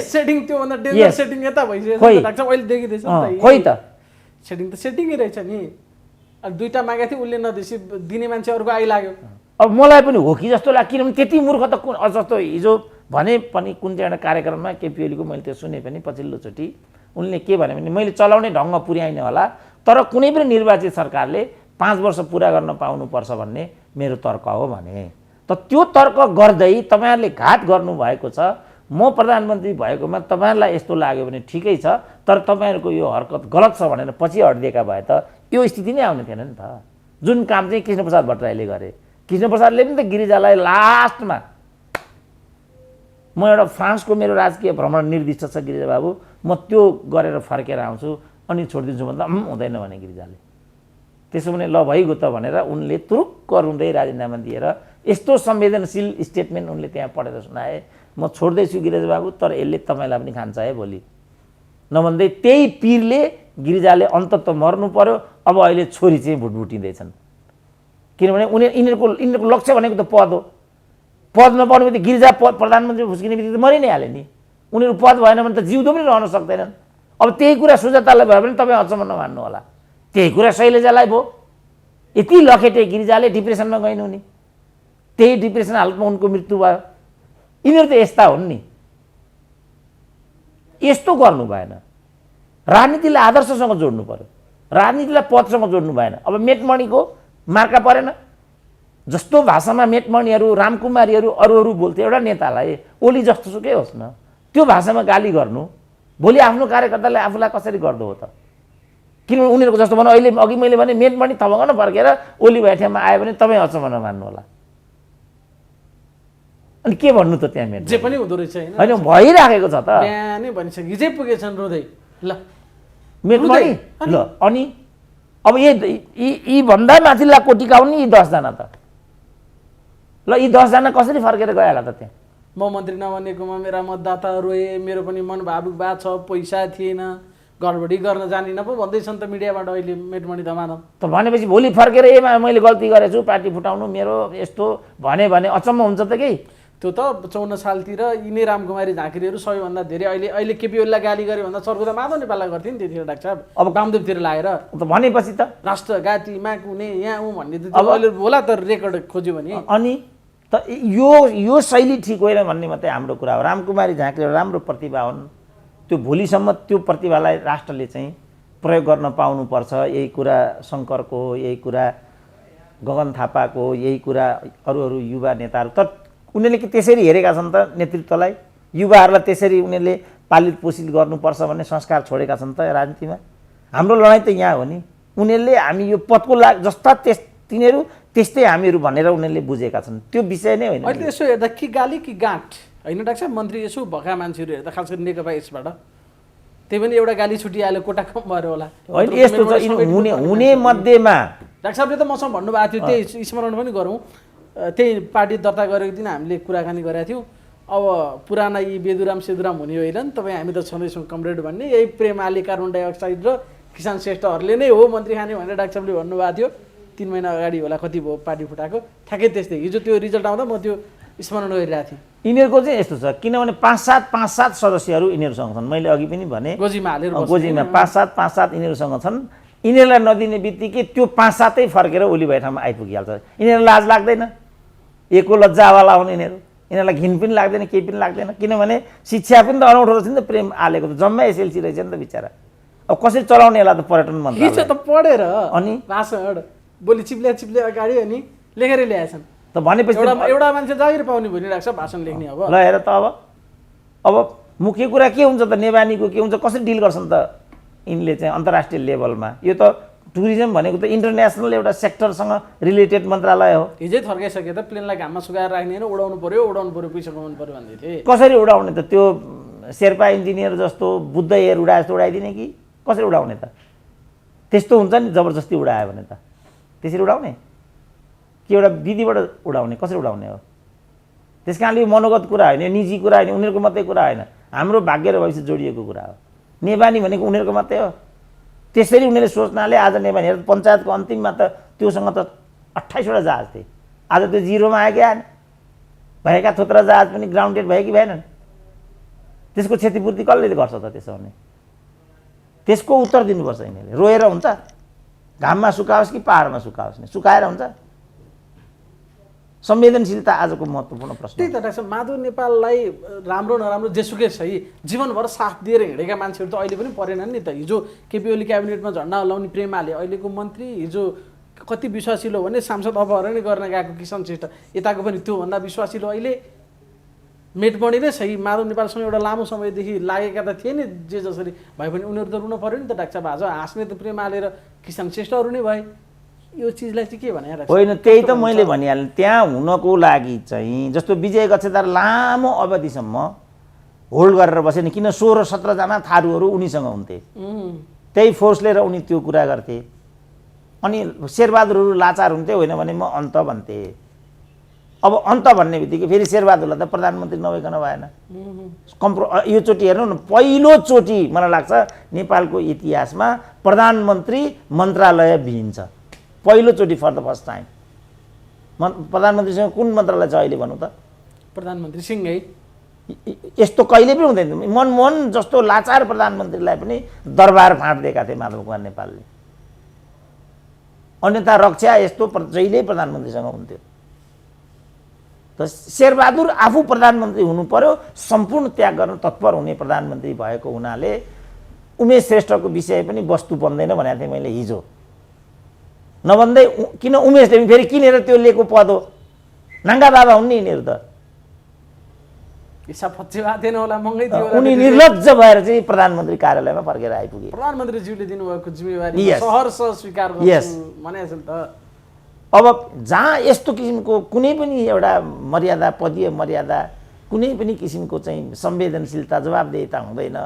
Speaker 2: सेटिङ त्योभन्दा डेन्जर सेटिङ यता भइसक्यो अहिले देखिँदैछ नि त।
Speaker 1: खोइ त
Speaker 2: सेटिङ त सेटिङै रहेछ नि। दुईटा मागेको थियो, उसले नदिसी दिने मान्छे अर्को आइलाग्यो।
Speaker 1: अब मलाई पनि हो कि जस्तो लाग्यो, किनभने त्यति मूर्ख त कुन जस्तो हिजो भने पनि कुन चाहिँ एउटा कार्यक्रममा केपी ओलीको मैले त्यो सुने पनि पछिल्लोचोटि उनले के भने मैले चलाउने ढङ्ग पुर्याइने होला, तर कुनै पनि निर्वाचित सरकारले 5 वर्ष पुरा गर्न पाउनुपर्छ भन्ने मेरो तर्क हो भने। त त्यो तर्क गर्दै तपाईँहरूले घात गर्नुभएको छ। म प्रधानमन्त्री भएकोमा तपाईँहरूलाई यस्तो लाग्यो भने ठिकै छ, तर तपाईँहरूको यो हरकत गलत छ भनेर पछि हटिदिएका भए त यो स्थिति नै आउने थिएन नि त। जुन काम चाहिँ कृष्णप्रसाद भट्टराईले गरे, कृष्णप्रसादले पनि त गिरिजालाई लास्टमा, म एउटा फ्रान्सको मेरो राजकीय भ्रमण निर्दिष्ट छ गिरिजा बाबु, म त्यो गरेर फर्केर आउँछु अनि छोडिदिन्छु भन्दा हुँदैन भने गिरिजाले। त्यसो भने ल भइगयो त भनेर उनले तुरुक्क रुँदै राजीनामा दिएर यस्तो संवेदनशील स्टेटमेन्ट उनले त्यहाँ पढेर सुनाए, म छोड्दैछु गिरिजा बाबु, तर यसले तपाईँलाई पनि खान्छ है भोलि नभन्दै त्यही पीरले गिरिजाले अन्तत मर्नु पर्यो। अब अहिले छोरी चाहिँ भुटभुटिँदैछन्, किनभने यिनीहरूको लक्ष्य भनेको त पद हो। पद नपाउने बित्तिकै गिरिजा प्रधानमन्त्री फुस्किने बित्तिकै मरि नै हाल्यो नि। उनीहरू पद भएन भने त जिउँदो पनि रहन सक्दैनन्। अब त्यही कुरा सुजातालाई भयो भने तपाईँ अचम्म नमान्नु होला, त्यही कुरा शैलजालाई भयो। यति लखेटे गिरिजाले डिप्रेसनमा गइन् नि, त्यही डिप्रेसन हालतमा उनको मृत्यु भयो। यिनीहरू त यस्ता हुन् नि। यस्तो गर्नु भएन। राजनीतिलाई आदर्शसँग जोड्नु पर्यो, राजनीतिलाई पदसँग जोड्नु भएन। अब मेटमणिको मार्का परेन, जस्तो भाषामा मेटमणिहरू रामकुमारीहरू अरू बोल्थे एउटा नेतालाई ओली जस्तो सुकै होस् न त्यो भाषामा गाली गर्नु भोलि आफ्नो कार्यकर्ताले आफूलाई कसरी गर्दो हो त किनभने उनीहरूको जस्तो भनौँ अहिले अघि मैले भने मेटमणि थपङ्ग फर्केर ओली भए ठाउँमा आयो भने तपाईँ अचम्म नमान्नु होला अनि के भन्नु त त्यहाँ मेट
Speaker 2: जे पनि हुँदो रहेछ
Speaker 1: होइन भइराखेको छ त
Speaker 2: बिहानै भनिसक्यो हिजै पुगेछन् रुँदै ल
Speaker 1: मेटमणि ल अनि अब यी भन्दा माथिल्ला कोटिका हुन् यी 10 जना त ल यी 10 जना कसरी फर्केर गयो त त्यहाँ
Speaker 2: म मन्त्री नबनेकोमा मेरा मतदाता रोए मेरो पनि मन भावुक भएको छ पैसा थिएन गडबडी गर्न जानिन पो भन्दैछन् त मिडियाबाट अहिले मेटमणि धमाधम
Speaker 1: त भनेपछि भोलि फर्केर मैले गल्ती गरेछु पार्टी फुटाउनु मेरो यस्तो भने अचम्म हुन्छ त के
Speaker 2: त्यो त 54 सालतिर यिनै रामकुमारी झाँक्रीहरू सबैभन्दा धेरै अहिले केपी ओलीलाई गाली गरे भन्दा चर्को त माधव नेपाललाई गर्थ्यो नि त्यतिखेर डाक्टर साहब अब वामदेवतिर लागेर
Speaker 1: त भनेपछि त
Speaker 2: राष्ट्रघाती माकुने यहाँ ऊ भन्ने त अहिले होला त रेकर्ड खोज्यो भने
Speaker 1: अनि त यो शैली ठिक होइन भन्ने मात्रै हाम्रो कुरा हो रामकुमारी झाँक्री राम्रो प्रतिभा हुन् त्यो भोलिसम्म त्यो प्रतिभालाई राष्ट्रले चाहिँ प्रयोग गर्न पाउनुपर्छ यही कुरा शङ्करको हो यही कुरा गगन थापाको हो यही कुरा अरू युवा नेताहरू त उनीहरूले के त्यसरी हेरेका छन् त नेतृत्वलाई युवाहरूलाई त्यसरी उनीहरूले पालित पोषित गर्नुपर्छ भन्ने संस्कार छोडेका छन् त राजनीतिमा हाम्रो लडाइँ त यहाँ हो नि उनीहरूले हामी यो पदको जस्ता तिनीहरू त्यस्तै हामीहरू भनेर उनीहरूले बुझेका छन् त्यो विषय नै होइन
Speaker 2: अहिले यसो हेर्दा कि गाली कि गाँठ होइन डाक्टर साहब मन्त्री यसो भएका मान्छेहरू हेर्दा खास गरी नेकपा यसबाट त्यही पनि एउटा गाली छुटिहाल्यो कोटा कम भएर होला
Speaker 1: होइन यस्तो छ हुने मध्येमा
Speaker 2: डाक्टर साहबले त मसँग भन्नुभएको थियो त्यही स्मरण पनि गरौँ त्यही पार्टी दर्ता गरेको दिन हामीले कुराकानी गरेका थियौँ अब पुराना यी बेदुराम सेदुराम हुने होइन नि तपाईँ हामी त छँदैछौँ कमरेड भन्ने यही प्रेम आली कार्बन डाइअक्साइड र किसान श्रेष्ठहरूले नै हो मन्त्री खाने भनेर डाक्टर साहबले भन्नुभएको थियो 3 महिना अगाडि होला कति भयो पार्टी फुटाएको ठ्याक्कै त्यस्तै हिजो त्यो रिजल्ट आउँदा म त्यो स्मरण गरिरहेको थिएँ
Speaker 1: यिनीहरूको चाहिँ यस्तो छ किनभने 5-7 सदस्यहरू यिनीहरूसँग छन् मैले अघि पनि भने
Speaker 2: गोजीमा हालेर
Speaker 1: गोजीमा 5-7 यिनीहरूसँग छन् यिनीहरूलाई नदिने बित्तिकै त्यो 5-7 फर्केर ओली भए ठाउँमा आइपुगिहाल्छ यिनीहरूलाई लाज लाग्दैन एको लज्जावाला हुन् यिनीहरूलाई घिन पनि लाग्दैन केही पनि लाग्दैन किनभने शिक्षा पनि त अनौठो रहेछ नि त प्रेम आलेको त जम्मै एसएलसी रहेछ नि त बिचरा अब कसरी चलाउने यसलाई त पर्यटन मन्त्रालय
Speaker 2: त पढेर अनि भाषण बोली चिप्ले अगाडि अनि लेखेर ल्याएछन्
Speaker 1: त भनेपछि
Speaker 2: एउटा मान्छे जागिर पाउने भनिरहेको छ भाषण लेख्ने अब
Speaker 1: ल हेर त अब मुख्य कुरा के हुन्छ त नेवानीको के हुन्छ कसरी डिल गर्छन् त यिनले चाहिँ अन्तर्राष्ट्रिय लेभलमा यो त टुरिज्म भनेको त इन्टरनेसनल एउटा सेक्टरसँग रिलेटेड मन्त्रालय हो
Speaker 2: हिजै थर्काइसके त प्लेनलाई घाममा सुकाएर राख्ने उडाउनु पर्यो पैसा कमाउनु पर्यो भन्दै थिए
Speaker 1: कसरी उडाउने त त्यो शेर्पा इन्जिनियर जस्तो बुद्ध एयर उडाए जस्तो उडाइदिने कि कसरी उडाउने त त्यस्तो हुन्छ नि जबरजस्ती उडायो भने त त्यसरी उडाउने कि एउटा विधिबाट उडाउने कसरी उडाउने हो त्यस कारणले यो मनोगत कुरा होइन निजी कुरा होइन उनीहरूको मात्रै कुरा होइन हाम्रो भाग्य र भविष्य जोडिएको कुरा हो नेवानी भनेको उनीहरूको मात्रै हो त्यसरी उनीहरूले सोच्नाले आज नेवानीहरू पञ्चायतको अन्तिममा त त्योसँग त 28 वटा जहाज थिए आज त्यो जिरोमा आयो कि आएन भएका थोत्रा जहाज पनि ग्राउन्डेड भयो कि भएनन् त्यसको क्षतिपूर्ति कसले गर्छ त त्यसो भने त्यसको उत्तर दिनुपर्छ यिनीहरूले रोएर हुन्छ घाममा सुकाओस् कि पहाडमा सुकाओस् नि सुकाएर हुन्छ संवेदनशीलता आजको महत्त्वपूर्ण प्रश्न
Speaker 2: त्यही त डाक्टर माधव नेपाललाई राम्रो नराम्रो जेसुकै सही जीवनभर साथ दिएर हिँडेका मान्छेहरू त अहिले पनि परेनन् नि त हिजो केपी ओली क्याबिनेटमा झन्डा हल्लाउने प्रेमाले अहिलेको मन्त्री हिजो कति विश्वासिलो भने सांसद अपहरण गर्न गएको किसान श्रेष्ठ यताको पनि त्योभन्दा विश्वासिलो अहिले मेटमणि नै सही माधव नेपालसँग एउटा लामो समयदेखि लागेका त थिए नि जे जसरी भए पनि उनीहरू त रुन पर्यो नि त डाक्टर साहब आज हाँस्ने त प्रेमाले र किसान श्रेष्ठहरू नै भए यो चिजलाई चाहिँ के भने
Speaker 1: होइन त्यही त मैले भनिहालेँ त्यहाँ हुनको लागि चाहिँ जस्तो विजय गच्छेदार लामो अवधिसम्म होल्ड गरेर बसे नि किन 16-17 जना थारूहरू उनीसँग हुन्थे त्यही फोर्सले र उनी त्यो कुरा गर्थे अनि शेरबहादुरहरू लाचार हुन्थे होइन भने म अन्त भन्थे अब अन्त भन्ने बित्तिकै फेरि शेरबहादुरलाई त प्रधानमन्त्री नभइकन भएन यो चोटि हेर्नु न पहिलोचोटि मलाई लाग्छ नेपालको इतिहासमा प्रधानमन्त्री मन्त्रालय भिन्छ पहिलोचोटि फर द फर्स्ट टाइम प्रधानमन्त्रीसँग कुन मन्त्रालय छ अहिले भनौँ त
Speaker 2: प्रधानमन्त्री सिंहै
Speaker 1: यस्तो कहिले पनि हुँदैन मनमोहन जस्तो लाचार प्रधानमन्त्रीलाई पनि दरबार फाँट्दिएका थिए माधव कुमार नेपालले अन्यथा रक्षा यस्तो जहिल्यै प्रधानमन्त्रीसँग हुन्थ्यो त शेरबहादुर आफू प्रधानमन्त्री हुनु पर्यो सम्पूर्ण त्याग गर्न तत्पर हुने प्रधानमन्त्री भएको हुनाले उमेश श्रेष्ठको विषय पनि वस्तु बन्दैन भनेको थिएँ मैले हिजो नभन्दै किन उमेशले पनि फेरि किनेर त्यो लिएको पद हो, नाङ्गा बाबा हुन् नि यिनीहरू त।
Speaker 2: हिसाब फच्चे भएको थिएन होला, महँगै थियो होला।
Speaker 1: उनी निर्लज्ज भएर चाहिँ प्रधानमन्त्री कार्यालयमा फर्केर आइपुगे।
Speaker 2: प्रधानमन्त्रीज्यूले दिनुभएको जिम्मेवारी सहर्ष स्वीकार गर्छु भनेको छ नि त।
Speaker 1: अब जहाँ यस्तो किसिमको कुनै पनि एउटा मर्यादा, पदीय मर्यादा, कुनै पनि किसिमको चाहिँ संवेदनशीलता, जवाबदेहिता हुँदैन,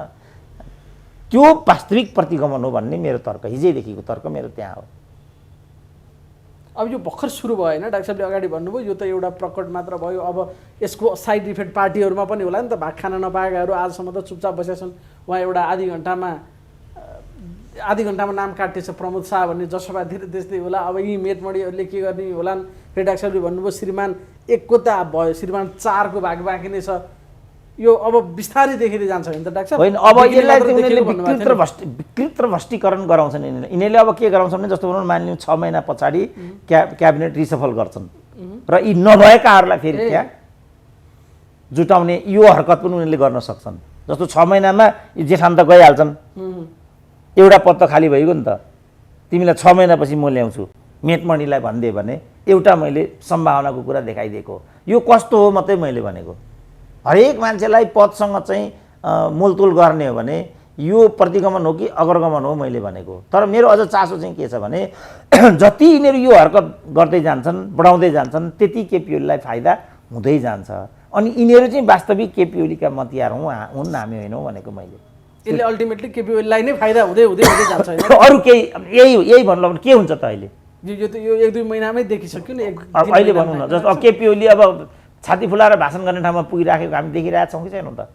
Speaker 1: त्यो वास्तविक प्रतिगमन हो भन्ने मेरो तर्क, हिजैदेखिको तर्क मेरो त्यहाँ हो।
Speaker 2: अब यो भर्खर सुरु भयो होइन, डाक्टर साहबले अगाडि भन्नुभयो यो त एउटा प्रकट मात्र भयो, अब यसको साइड इफेक्ट पार्टीहरूमा पनि होला नि त। भात खान नपाएकाहरू आजसम्म त चुपचाप बसेछन्। उहाँ एउटा आधी घन्टामा नाम काटिएछ प्रमोद शाह भन्ने, जसोभा धेरै त्यस्तै होला। अब यी मेटमणिहरूले के गर्ने होलान्। फेरि डाक्टर साहबले भन्नुभयो श्रीमान 1 को त भयो, श्रीमान 4 को भाग बाँकी नै छ। यो अब बिस्तारै देखिँदै जान्छ नि त डाक्टर साहब।
Speaker 1: होइन, अब यसलाई उनीहरूले विकृत र भ्रष्टीकरण गराउँछन् यिनीहरूले। अब के गराउँछन् भने जस्तो भनौँ मानिलिउँ 6 महिना पछाडि क्याबिनेट रिसफल गर्छन् र यी नभएकाहरूलाई फेरि त्यहाँ जुटाउने यो हरकत पनि उनीहरूले गर्न सक्छन्। जस्तो 6 महिनामा यो जेठान त गइहाल्छन्, एउटा पद त खाली भइगयो नि त, तिमीलाई 6 महिनापछि म ल्याउँछु मेटमणिलाई भनिदिए भने एउटा मैले सम्भावनाको कुरा देखाइदिएको। यो कस्तो हो मात्रै मैले भनेको, हरेक मान्छेलाई पदसँग चाहिँ मोलतोल गर्ने हो भने यो प्रतिगमन हो कि अग्रगमन हो मैले भनेको। तर मेरो अझ चासो चाहिँ के छ भने जति यिनीहरू यो हरकत गर्दै जान्छन्, बढाउँदै जान्छन्, त्यति केपी ओलीलाई फाइदा हुँदै जान्छ। अनि यिनीहरू चाहिँ वास्तविक केपी ओलीका मतियार हुन्, हामी होइनौँ भनेको मैले।
Speaker 2: यसले अल्टिमेटली केपी ओलीलाई नै फाइदा हुँदै जान्छ।
Speaker 1: अरू केही यही भन्नु भने के हुन्छ त अहिले?
Speaker 2: यो त यो 1-2 महिनामै देखिसक्यो नि।
Speaker 1: अहिले भनौँ न, जस्तो अब केपी ओली अब छाती फुलाएर भाषण गर्ने ठाउँमा पुगिराखेको हामी देखिरहेका छौँ कि छैनौँ त?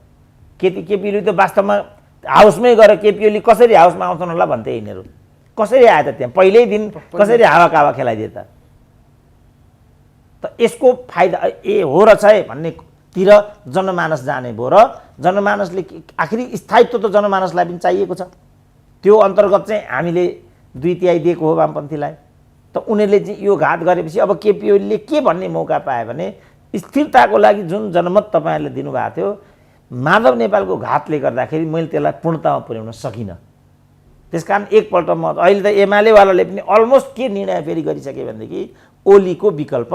Speaker 1: केपी ओली त वास्तवमा हाउसमै गएर केपी ओली कसरी हाउसमा आउँछन् होला भन्थे यिनीहरू। कसरी आयो त त्यहाँ पहिल्यै दिन, कसरी हावा खेलाइदिए त? त यसको फाइदा हो रहेछ है भन्नेतिर जनमानस जाने भयो र जनमानसले आखिरी स्थायित्व त जनमानसलाई पनि चाहिएको छ। त्यो अन्तर्गत चाहिँ हामीले 2/3 दिएको हो वामपन्थीलाई। त उनीहरूले चाहिँ यो घात गरेपछि अब केपी ओलीले के भन्ने मौका पायो भने स्थिरताको लागि जुन जनमत तपाईँहरूले दिनुभएको थियो, माधव नेपालको घातले गर्दाखेरि मैले त्यसलाई पूर्णतामा पुर्याउन सकिनँ। त्यसकारण एकपल्ट म अहिले त एमालेवालाले पनि अलमोस्ट के निर्णय फेरि गरिसके भनेदेखि ओलीको विकल्प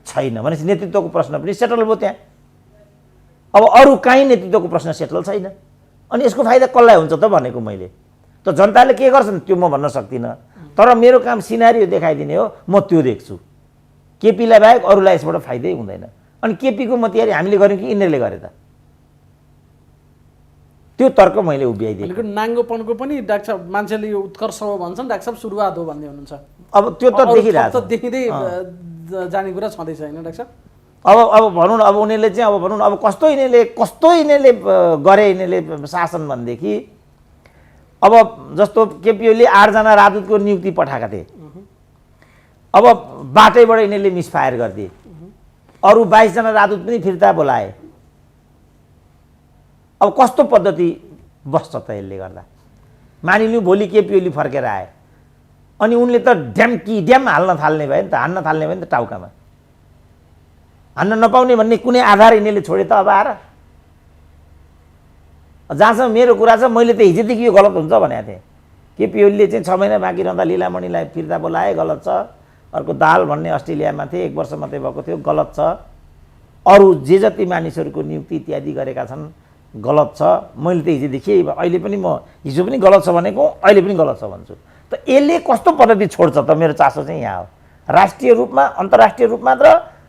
Speaker 1: छैन भनेपछि नेतृत्वको प्रश्न पनि सेटल भयो त्यहाँ। अब अरू काहीँ नेतृत्वको प्रश्न सेटल छैन। अनि यसको फाइदा कसलाई हुन्छ त भनेको मैले। त जनताले के गर्छन् त्यो म भन्न सक्दिनँ, तर मेरो काम सिनारियो देखाइदिने हो, म त्यो देख्छु। केपीलाई बाहेक अरूलाई यसबाट फाइदै हुँदैन। अनि केपीको मतियारी हामीले गऱ्यौँ कि यिनीहरूले गरे त? त्यो तर्क मैले उभ्याइदिएँ।
Speaker 2: नाङ्गोपनको पनि डाक्टर साहब मान्छेले यो उत्कर्ष हो भन्छन्, डाक्टर साहब सुरुवात हो भन्दै हुनुहुन्छ।
Speaker 1: अब त्यो त देखिरहेको छ,
Speaker 2: देखिँदै जाने कुरा छँदैछ होइन डाक्टर साहब?
Speaker 1: अब भनौँ न, अब उनीहरूले चाहिँ अब भनौँ न, अब कस्तो यिनीहरूले गरे यिनीहरूले शासन भनेदेखि अब जस्तो केपी ओलीले 8 जना राजदूतको नियुक्ति पठाएका थिए। अब बाटैबाट यिनीहरूले मिसफायर गरिदिए, अरू 22 जना राजदूत पनि फिर्ता बोलाए। अब कस्तो पद्धति बस्छ त यसले गर्दा? मानिलिउँ भोलि केपी ओली फर्केर आए अनि उनले त ड्याम हाल्न थाल्ने भयो नि त, हान्न थाल्ने भयो नि त टाउकामा। हान्न नपाउने भन्ने कुनै आधार यिनीहरूले छोडे त अब आएर? जहाँसम्म मेरो कुरा छ, मैले त हिजोदेखि यो गलत हुन्छ भनेको थिएँ। केपी ओलीले चाहिँ 6 महिना बाँकी रहँदा लीलामणिलाई फिर्ता बोलाए, गलत छ। अर्को दाल भन्ने अस्ट्रेलियामा थिए, 1 वर्ष मात्रै भएको थियो, गलत छ। अरू जे जति मानिसहरूको नियुक्ति इत्यादि गरेका छन्, गलत छ। मैले त हिजोदेखि अहिले पनि म हिजो पनि गलत छ भनेको, अहिले पनि गलत छ भन्छु। त यसले कस्तो पद्धति छोड्छ त? मेरो चासो चाहिँ यहाँ हो। राष्ट्रिय रूपमा, अन्तर्राष्ट्रिय रूपमा र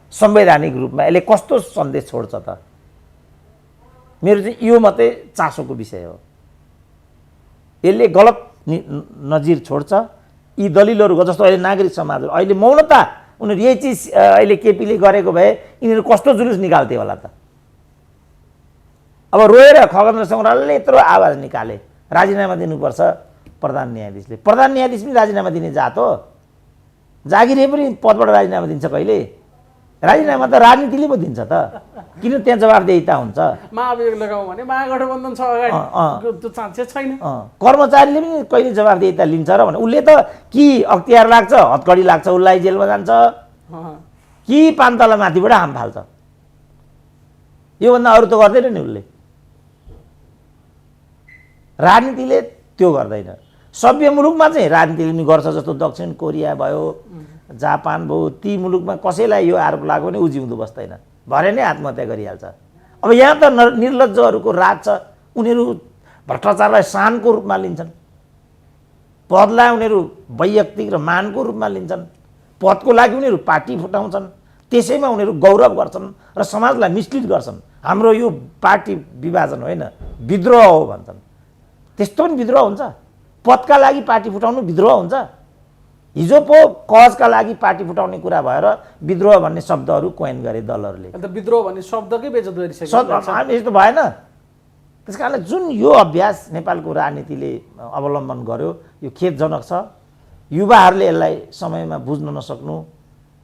Speaker 1: संवैधानिक रूपमा यसले कस्तो सन्देश छोड्छ त? मेरो चाहिँ यो मात्रै चासोको विषय हो। यसले गलत नजिर छोड्छ। यी दलिलहरूको जस्तो अहिले नागरिक समाजहरू अहिले मौनता, उनीहरू यही चिज अहिले केपीले गरेको भए यिनीहरू कस्तो जुलुस निकाल्थे होला त? अब रोएर खगेन्द्र सौरालले यत्रो आवाज निकाले राजीनामा दिनुपर्छ प्रधान न्यायाधीशले। प्रधान न्यायाधीश पनि राजीनामा दिने जात हो? जागिरे पनि पदबाट राजीनामा दिन्छ कहिले? राजीनामा त राजनीतिले पो दिन्छ त, किन त्यहाँ जवाबदेहिता हुन्छ?
Speaker 2: महाभियोग लगाउँ भने महागठबन्धन छ अगाडि, त्यो चान्सेस छैन।
Speaker 1: कर्मचारीले पनि कहिले जवाबदेहिता लिन्छ र भने उसले त कि अख्तियार लाग्छ, हतकडी लाग्छ, उसलाई जेलमा जान्छ, कि 5 तला माथिबाट हाम फाल्छ। योभन्दा अरू त गर्दैन नि उसले। राजनीतिले त्यो गर्दैन। सभ्य मुलुकमा चाहिँ राजनीति पनि गर्छ, जस्तो दक्षिण कोरिया भयो, जापान भयो, ती मुलुकमा कसैलाई यो आरोप लाग्यो भने ऊ जिउँदो बस्दैन, भरे नै आत्महत्या गरिहाल्छ। अब यहाँ त निर्लज्जहरूको राज छ, उनीहरू भ्रष्टाचारलाई शानको रूपमा लिन्छन्, पदलाई उनीहरू वैयक्तिक र मानको रूपमा लिन्छन्, पदको लागि उनीहरू पार्टी फुटाउँछन्, त्यसैमा उनीहरू गौरव गर्छन् र समाजलाई मिसलिड गर्छन्। हाम्रो यो पार्टी विभाजन होइन, विद्रोह हो भन्छन्। त्यस्तो पनि विद्रोह हुन्छ? पदका लागि पार्टी फुटाउनु विद्रोह हुन्छ? हिजो पो कजका लागि पार्टी फुटाउने कुरा भएर विद्रोह भन्ने शब्दहरू कोइन गरे दलहरूले।
Speaker 2: अन्त विद्रोह भन्ने शब्दकै बेइज्जत गरिसक्यो।
Speaker 1: यस्तो भएन। त्यस कारणले जुन यो अभ्यास नेपालको राजनीतिले अवलम्बन गर्यो यो खेदजनक छ। युवाहरूले यसलाई समयमा बुझ्न नसक्नु,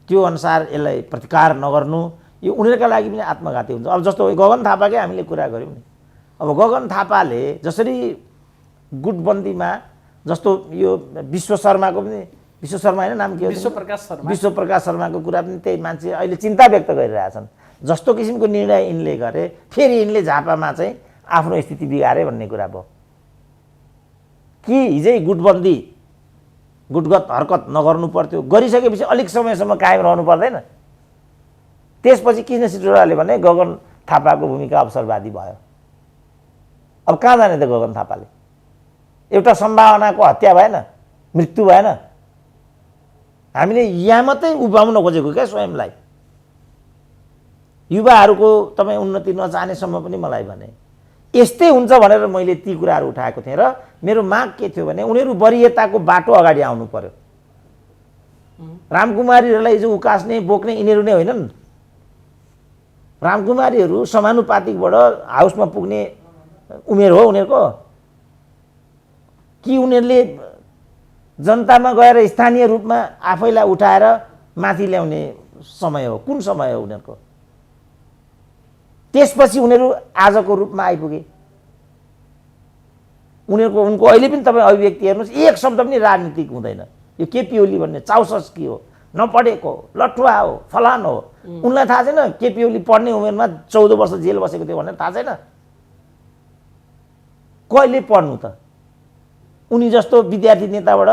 Speaker 1: त्यो अनुसार यसलाई प्रतिकार नगर्नु, यो उनीहरूका लागि पनि आत्मघाती हुन्छ। अब जस्तो गगन थापाकै हामीले कुरा गऱ्यौँ नि, अब गगन थापाले जसरी गुटबन्दीमा, जस्तो यो विश्व शर्माको पनि, विश्व शर्मा होइन नाम के हो, विश्व प्रकाश शर्माको कुरा पनि त्यही मान्छे अहिले चिन्ता व्यक्त गरिरहेछन्। जस्तो किसिमको निर्णय यिनले गरे, फेरि यिनले झापामा चाहिँ आफ्नो स्थिति बिगारे भन्ने कुरा भयो कि हिजै गुटबन्दी गुटगत हरकत नगर्नु पर्थ्यो, गरिसकेपछि अलिक समयसम्म कायम रहनु पर्दैन? त्यसपछि कृष्ण सिटौडाले भने गगन थापाको भूमिका अवसरवादी भयो। अब कहाँ जाने त गगन थापाले? एउटा सम्भावनाको हत्या भएन, मृत्यु भएन? हामीले यहाँ मात्रै उभ्याउन खोजेको क्या स्वयंलाई। युवाहरूको तपाईँ उन्नति नचाहनेसम्म पनि मलाई भने यस्तै हुन्छ भनेर मैले ती कुराहरू उठाएको थिएँ र मेरो माग के थियो भने उनीहरू वरियताको बाटो अगाडि आउनु पर्यो। रामकुमारीहरूलाई हिजो उकास्ने बोक्ने यिनीहरू नै होइनन्। रामकुमारीहरू समानुपातिकबाट हाउसमा पुग्ने उमेर हो उनीहरूको कि उनीहरूले जनतामा गएर स्थानीय रूपमा आफैलाई उठाएर माथि ल्याउने समय हो? कुन समय हो उनीहरूको? त्यसपछि उनीहरू आजको रूपमा आइपुगे। उनको अहिले पनि तपाईँ अभिव्यक्ति हेर्नुहोस्, एक शब्द पनि राजनीतिक हुँदैन। यो केपी ओली भन्ने चाउसस्की हो, नपढेको, लठुवा हो, फलान हो। उनलाई थाहा छैन केपी ओली पढ्ने उमेरमा 14 वर्ष जेल बसेको थियो भनेर थाहा छैन? कहिले पढ्नु त? उनी जस्तो विद्यार्थी नेताबाट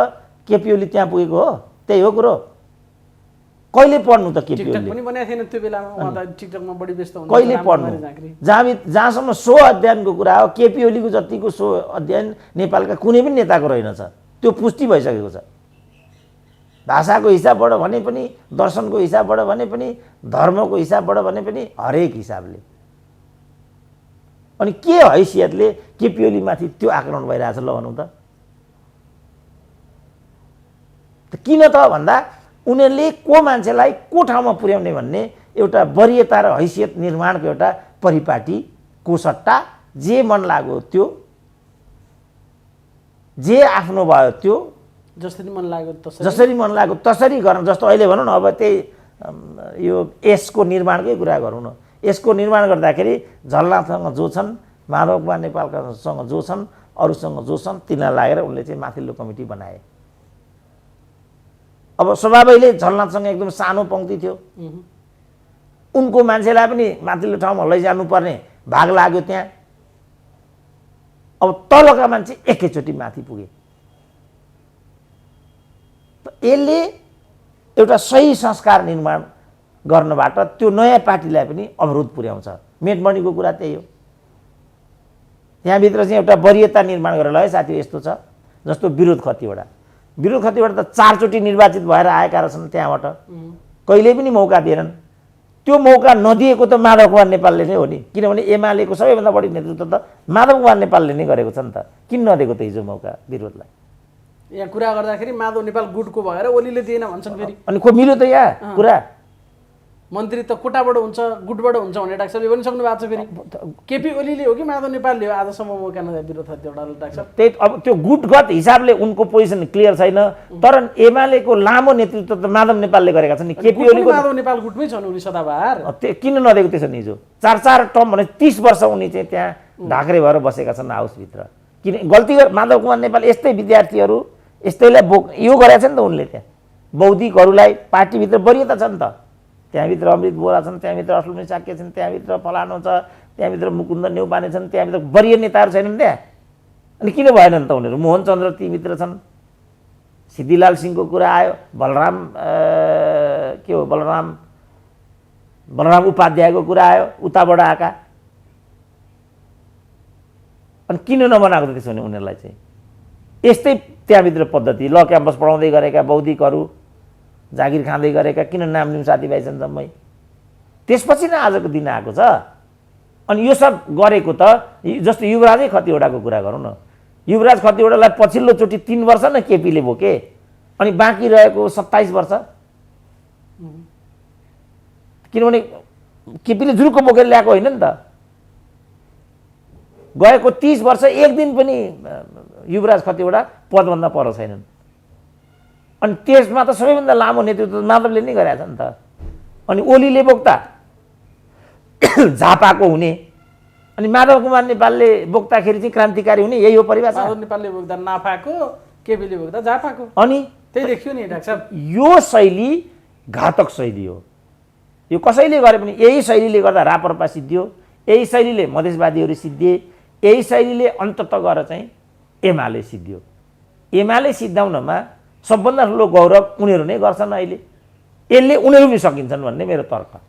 Speaker 1: केपी ओली त्यहाँ पुगेको हो? त्यही हो कुरो। कहिले पढ्नु त केपी ओलीले?
Speaker 2: पनि भनेको थिएन त्यो बेलामा, उहाँ त टिकटकमा बढी व्यस्त हुनुहुन्छ।
Speaker 1: कहिले पढ्नु? जहाँसम्म सो अध्ययनको कुरा हो, केपी ओलीको जतिको सो अध्ययन नेपालका कुनै पनि नेताको रहेनछ। त्यो पुष्टि भइसकेको छ। भाषाको हिसाबबाट भने पनि, दर्शनको हिसाबबाट भने पनि, धर्मको हिसाबबाट भने पनि, हरेक हिसाबले। अनि के हैसियतले केपी ओलीमाथि त्यो आक्रमण भइरहेछ ल भनौँ त? किन त भन्दा उनीहरूले को मान्छेलाई को ठाउँमा पुर्याउने भन्ने एउटा वरियता र हैसियत निर्माणको एउटा परिपाटीको सट्टा जे मन लाग्यो त्यो, जे आफ्नो भयो त्यो,
Speaker 2: जसरी मन लाग्यो तसरी गर्न। जस्तो अहिले भनौँ न, अब त्यही यो यसको निर्माणकै कुरा गरौँ न। यसको निर्माण गर्दाखेरि झलनाथसँग जो छन्, माधव कुमार नेपालसँग जो छन्, अरूसँग जो छन्, तिनीलाई लागेर उनले चाहिँ माथिल्लो कमिटी बनाए। अब स्वभावैले झलनाथसँग एकदम सानो पङ्क्ति थियो, उनको मान्छेलाई पनि माथिल्लो ठाउँमा लैजानु पर्ने भाग लाग्यो त्यहाँ। अब तलका मान्छे एकैचोटि माथि पुगे। यसले एउटा सही संस्कार निर्माण गर्नबाट त्यो नयाँ पार्टीलाई पनि अवरोध पुर्याउँछ। मेटमणिको कुरा त्यही हो। त्यहाँभित्र चाहिँ एउटा वरियता निर्माण गरेर, है साथी यस्तो छ, जस्तो विरोध खतीबाट त 4 चोटि निर्वाचित भएर आएका रहेछन् त्यहाँबाट, कहिल्यै पनि मौका दिएनन्। त्यो मौका नदिएको त माधव कुमार नेपालले नै हो नि, किनभने एमालेको सबैभन्दा बढी नेतृत्व त माधव कुमार नेपालले नै गरेको छ नि त। किन नदिएको त हिजो मौका विरोधलाई? यहाँ कुरा गर्दाखेरि माधव नेपाल गुटको भएर ओलीले दिएन भन्छन् फेरि।
Speaker 1: अनि को मिल्यो त यहाँ कुरा?
Speaker 2: मन्त्री त कोटाबाट हुन्छ, गुटबाट हुन्छ भने डाक्टर साहबले पनि सक्नु भएको छ। फेरि केपी ओलीले हो कि माधव नेपालले हो आजसम्म मौका नदिए विरोध खतीवटाले? डाक्टर साहब
Speaker 1: त्यही अब त्यो गुटगत हिसाबले उनको पोजिसन क्लियर छैन, तर एमालेको लामो नेतृत्व त माधव नेपालले गरेका छन् नि। केपी ओलीको
Speaker 2: माधव नेपाल गुटमै छन् उनी सदाबहार।
Speaker 1: किन नदिएको त्यसो नि? हिजो 4 टर्म भने 30 वर्ष उनी चाहिँ त्यहाँ ढाक्रे भएर बसेका छन् हाउसभित्र। किन गल्ती माधव कुमार नेपाल यस्तै विद्यार्थीहरू यस्तैलाई यो गरेका छन् त उनले। त्यहाँ बौद्धिकहरूलाई पार्टीभित्र वरियता छ नि त। त्यहाँभित्र अमृत बोरा छन्, त्यहाँभित्र असलमुनि साक्य छन्, त्यहाँभित्र फलानो छ, त्यहाँभित्र मुकुन्द नेउपाने छन्, त्यहाँभित्र वरिय नेताहरू छैनन् त्यहाँ। अनि किन भएनन् त उनीहरू? मोहनचन्द्र ती मित्र छन्, सिद्धिलाल सिंहको कुरा आयो, बलराम के हो बलराम उपाध्यायको कुरा आयो, उताबाट आएका। अनि किन नबनाएको त त्यसो भने उनीहरूलाई चाहिँ? यस्तै त्यहाँभित्र पद्धति, ल क्याम्पस पढाउँदै गरेका बौद्धिकहरू, जागिर खाँदै गरेका किन नाम लिउँ साथीभाइ छन् जम्मै। त्यसपछि न आजको दिन आएको छ। अनि यो सब गरेको त जस्तो युवराजै खतिवडाको कुरा गरौँ न, युवराज खतिवडालाई पछिल्लोचोटि 3 वर्ष न केपीले बोके, अनि बाँकी रहेको 27 वर्ष, किनभने केपीले जुरुको बोकेर ल्याएको होइन नि त। गएको 30 वर्ष एक दिन पनि युवराज खतिवडा पदभन्दा पर छैनन्। अनि त्यसमा त सबैभन्दा लामो नेतृत्व माधवले नै गरेका छ नि त। अनि ओलीले बोक्दा झापाको हुने, अनि माधव कुमार नेपालले बोक्दाखेरि चाहिँ क्रान्तिकारी हुने, यही हो परिभाषा।
Speaker 2: माधव नेपालले बोक्दा नाफाको, केपीले बोक्दा झापाको,
Speaker 1: अनि
Speaker 2: त्यही देखियो नि डाक्टर साहब।
Speaker 1: यो शैली घातक शैली हो। यो कसैले गरे पनि यही शैलीले गर्दा राप्रपा सिद्धियो, यही शैलीले मधेसवादीहरू सिद्धिए, यही शैलीले अन्ततः गएर चाहिँ एमाले सिद्धियो। एमाले सिद्धाउनमा सबभन्दा ठुलो गौरव उनीहरू नै गर्छन् अहिले। यसले उनीहरू पनि सकिन्छन् भन्ने मेरो तर्क।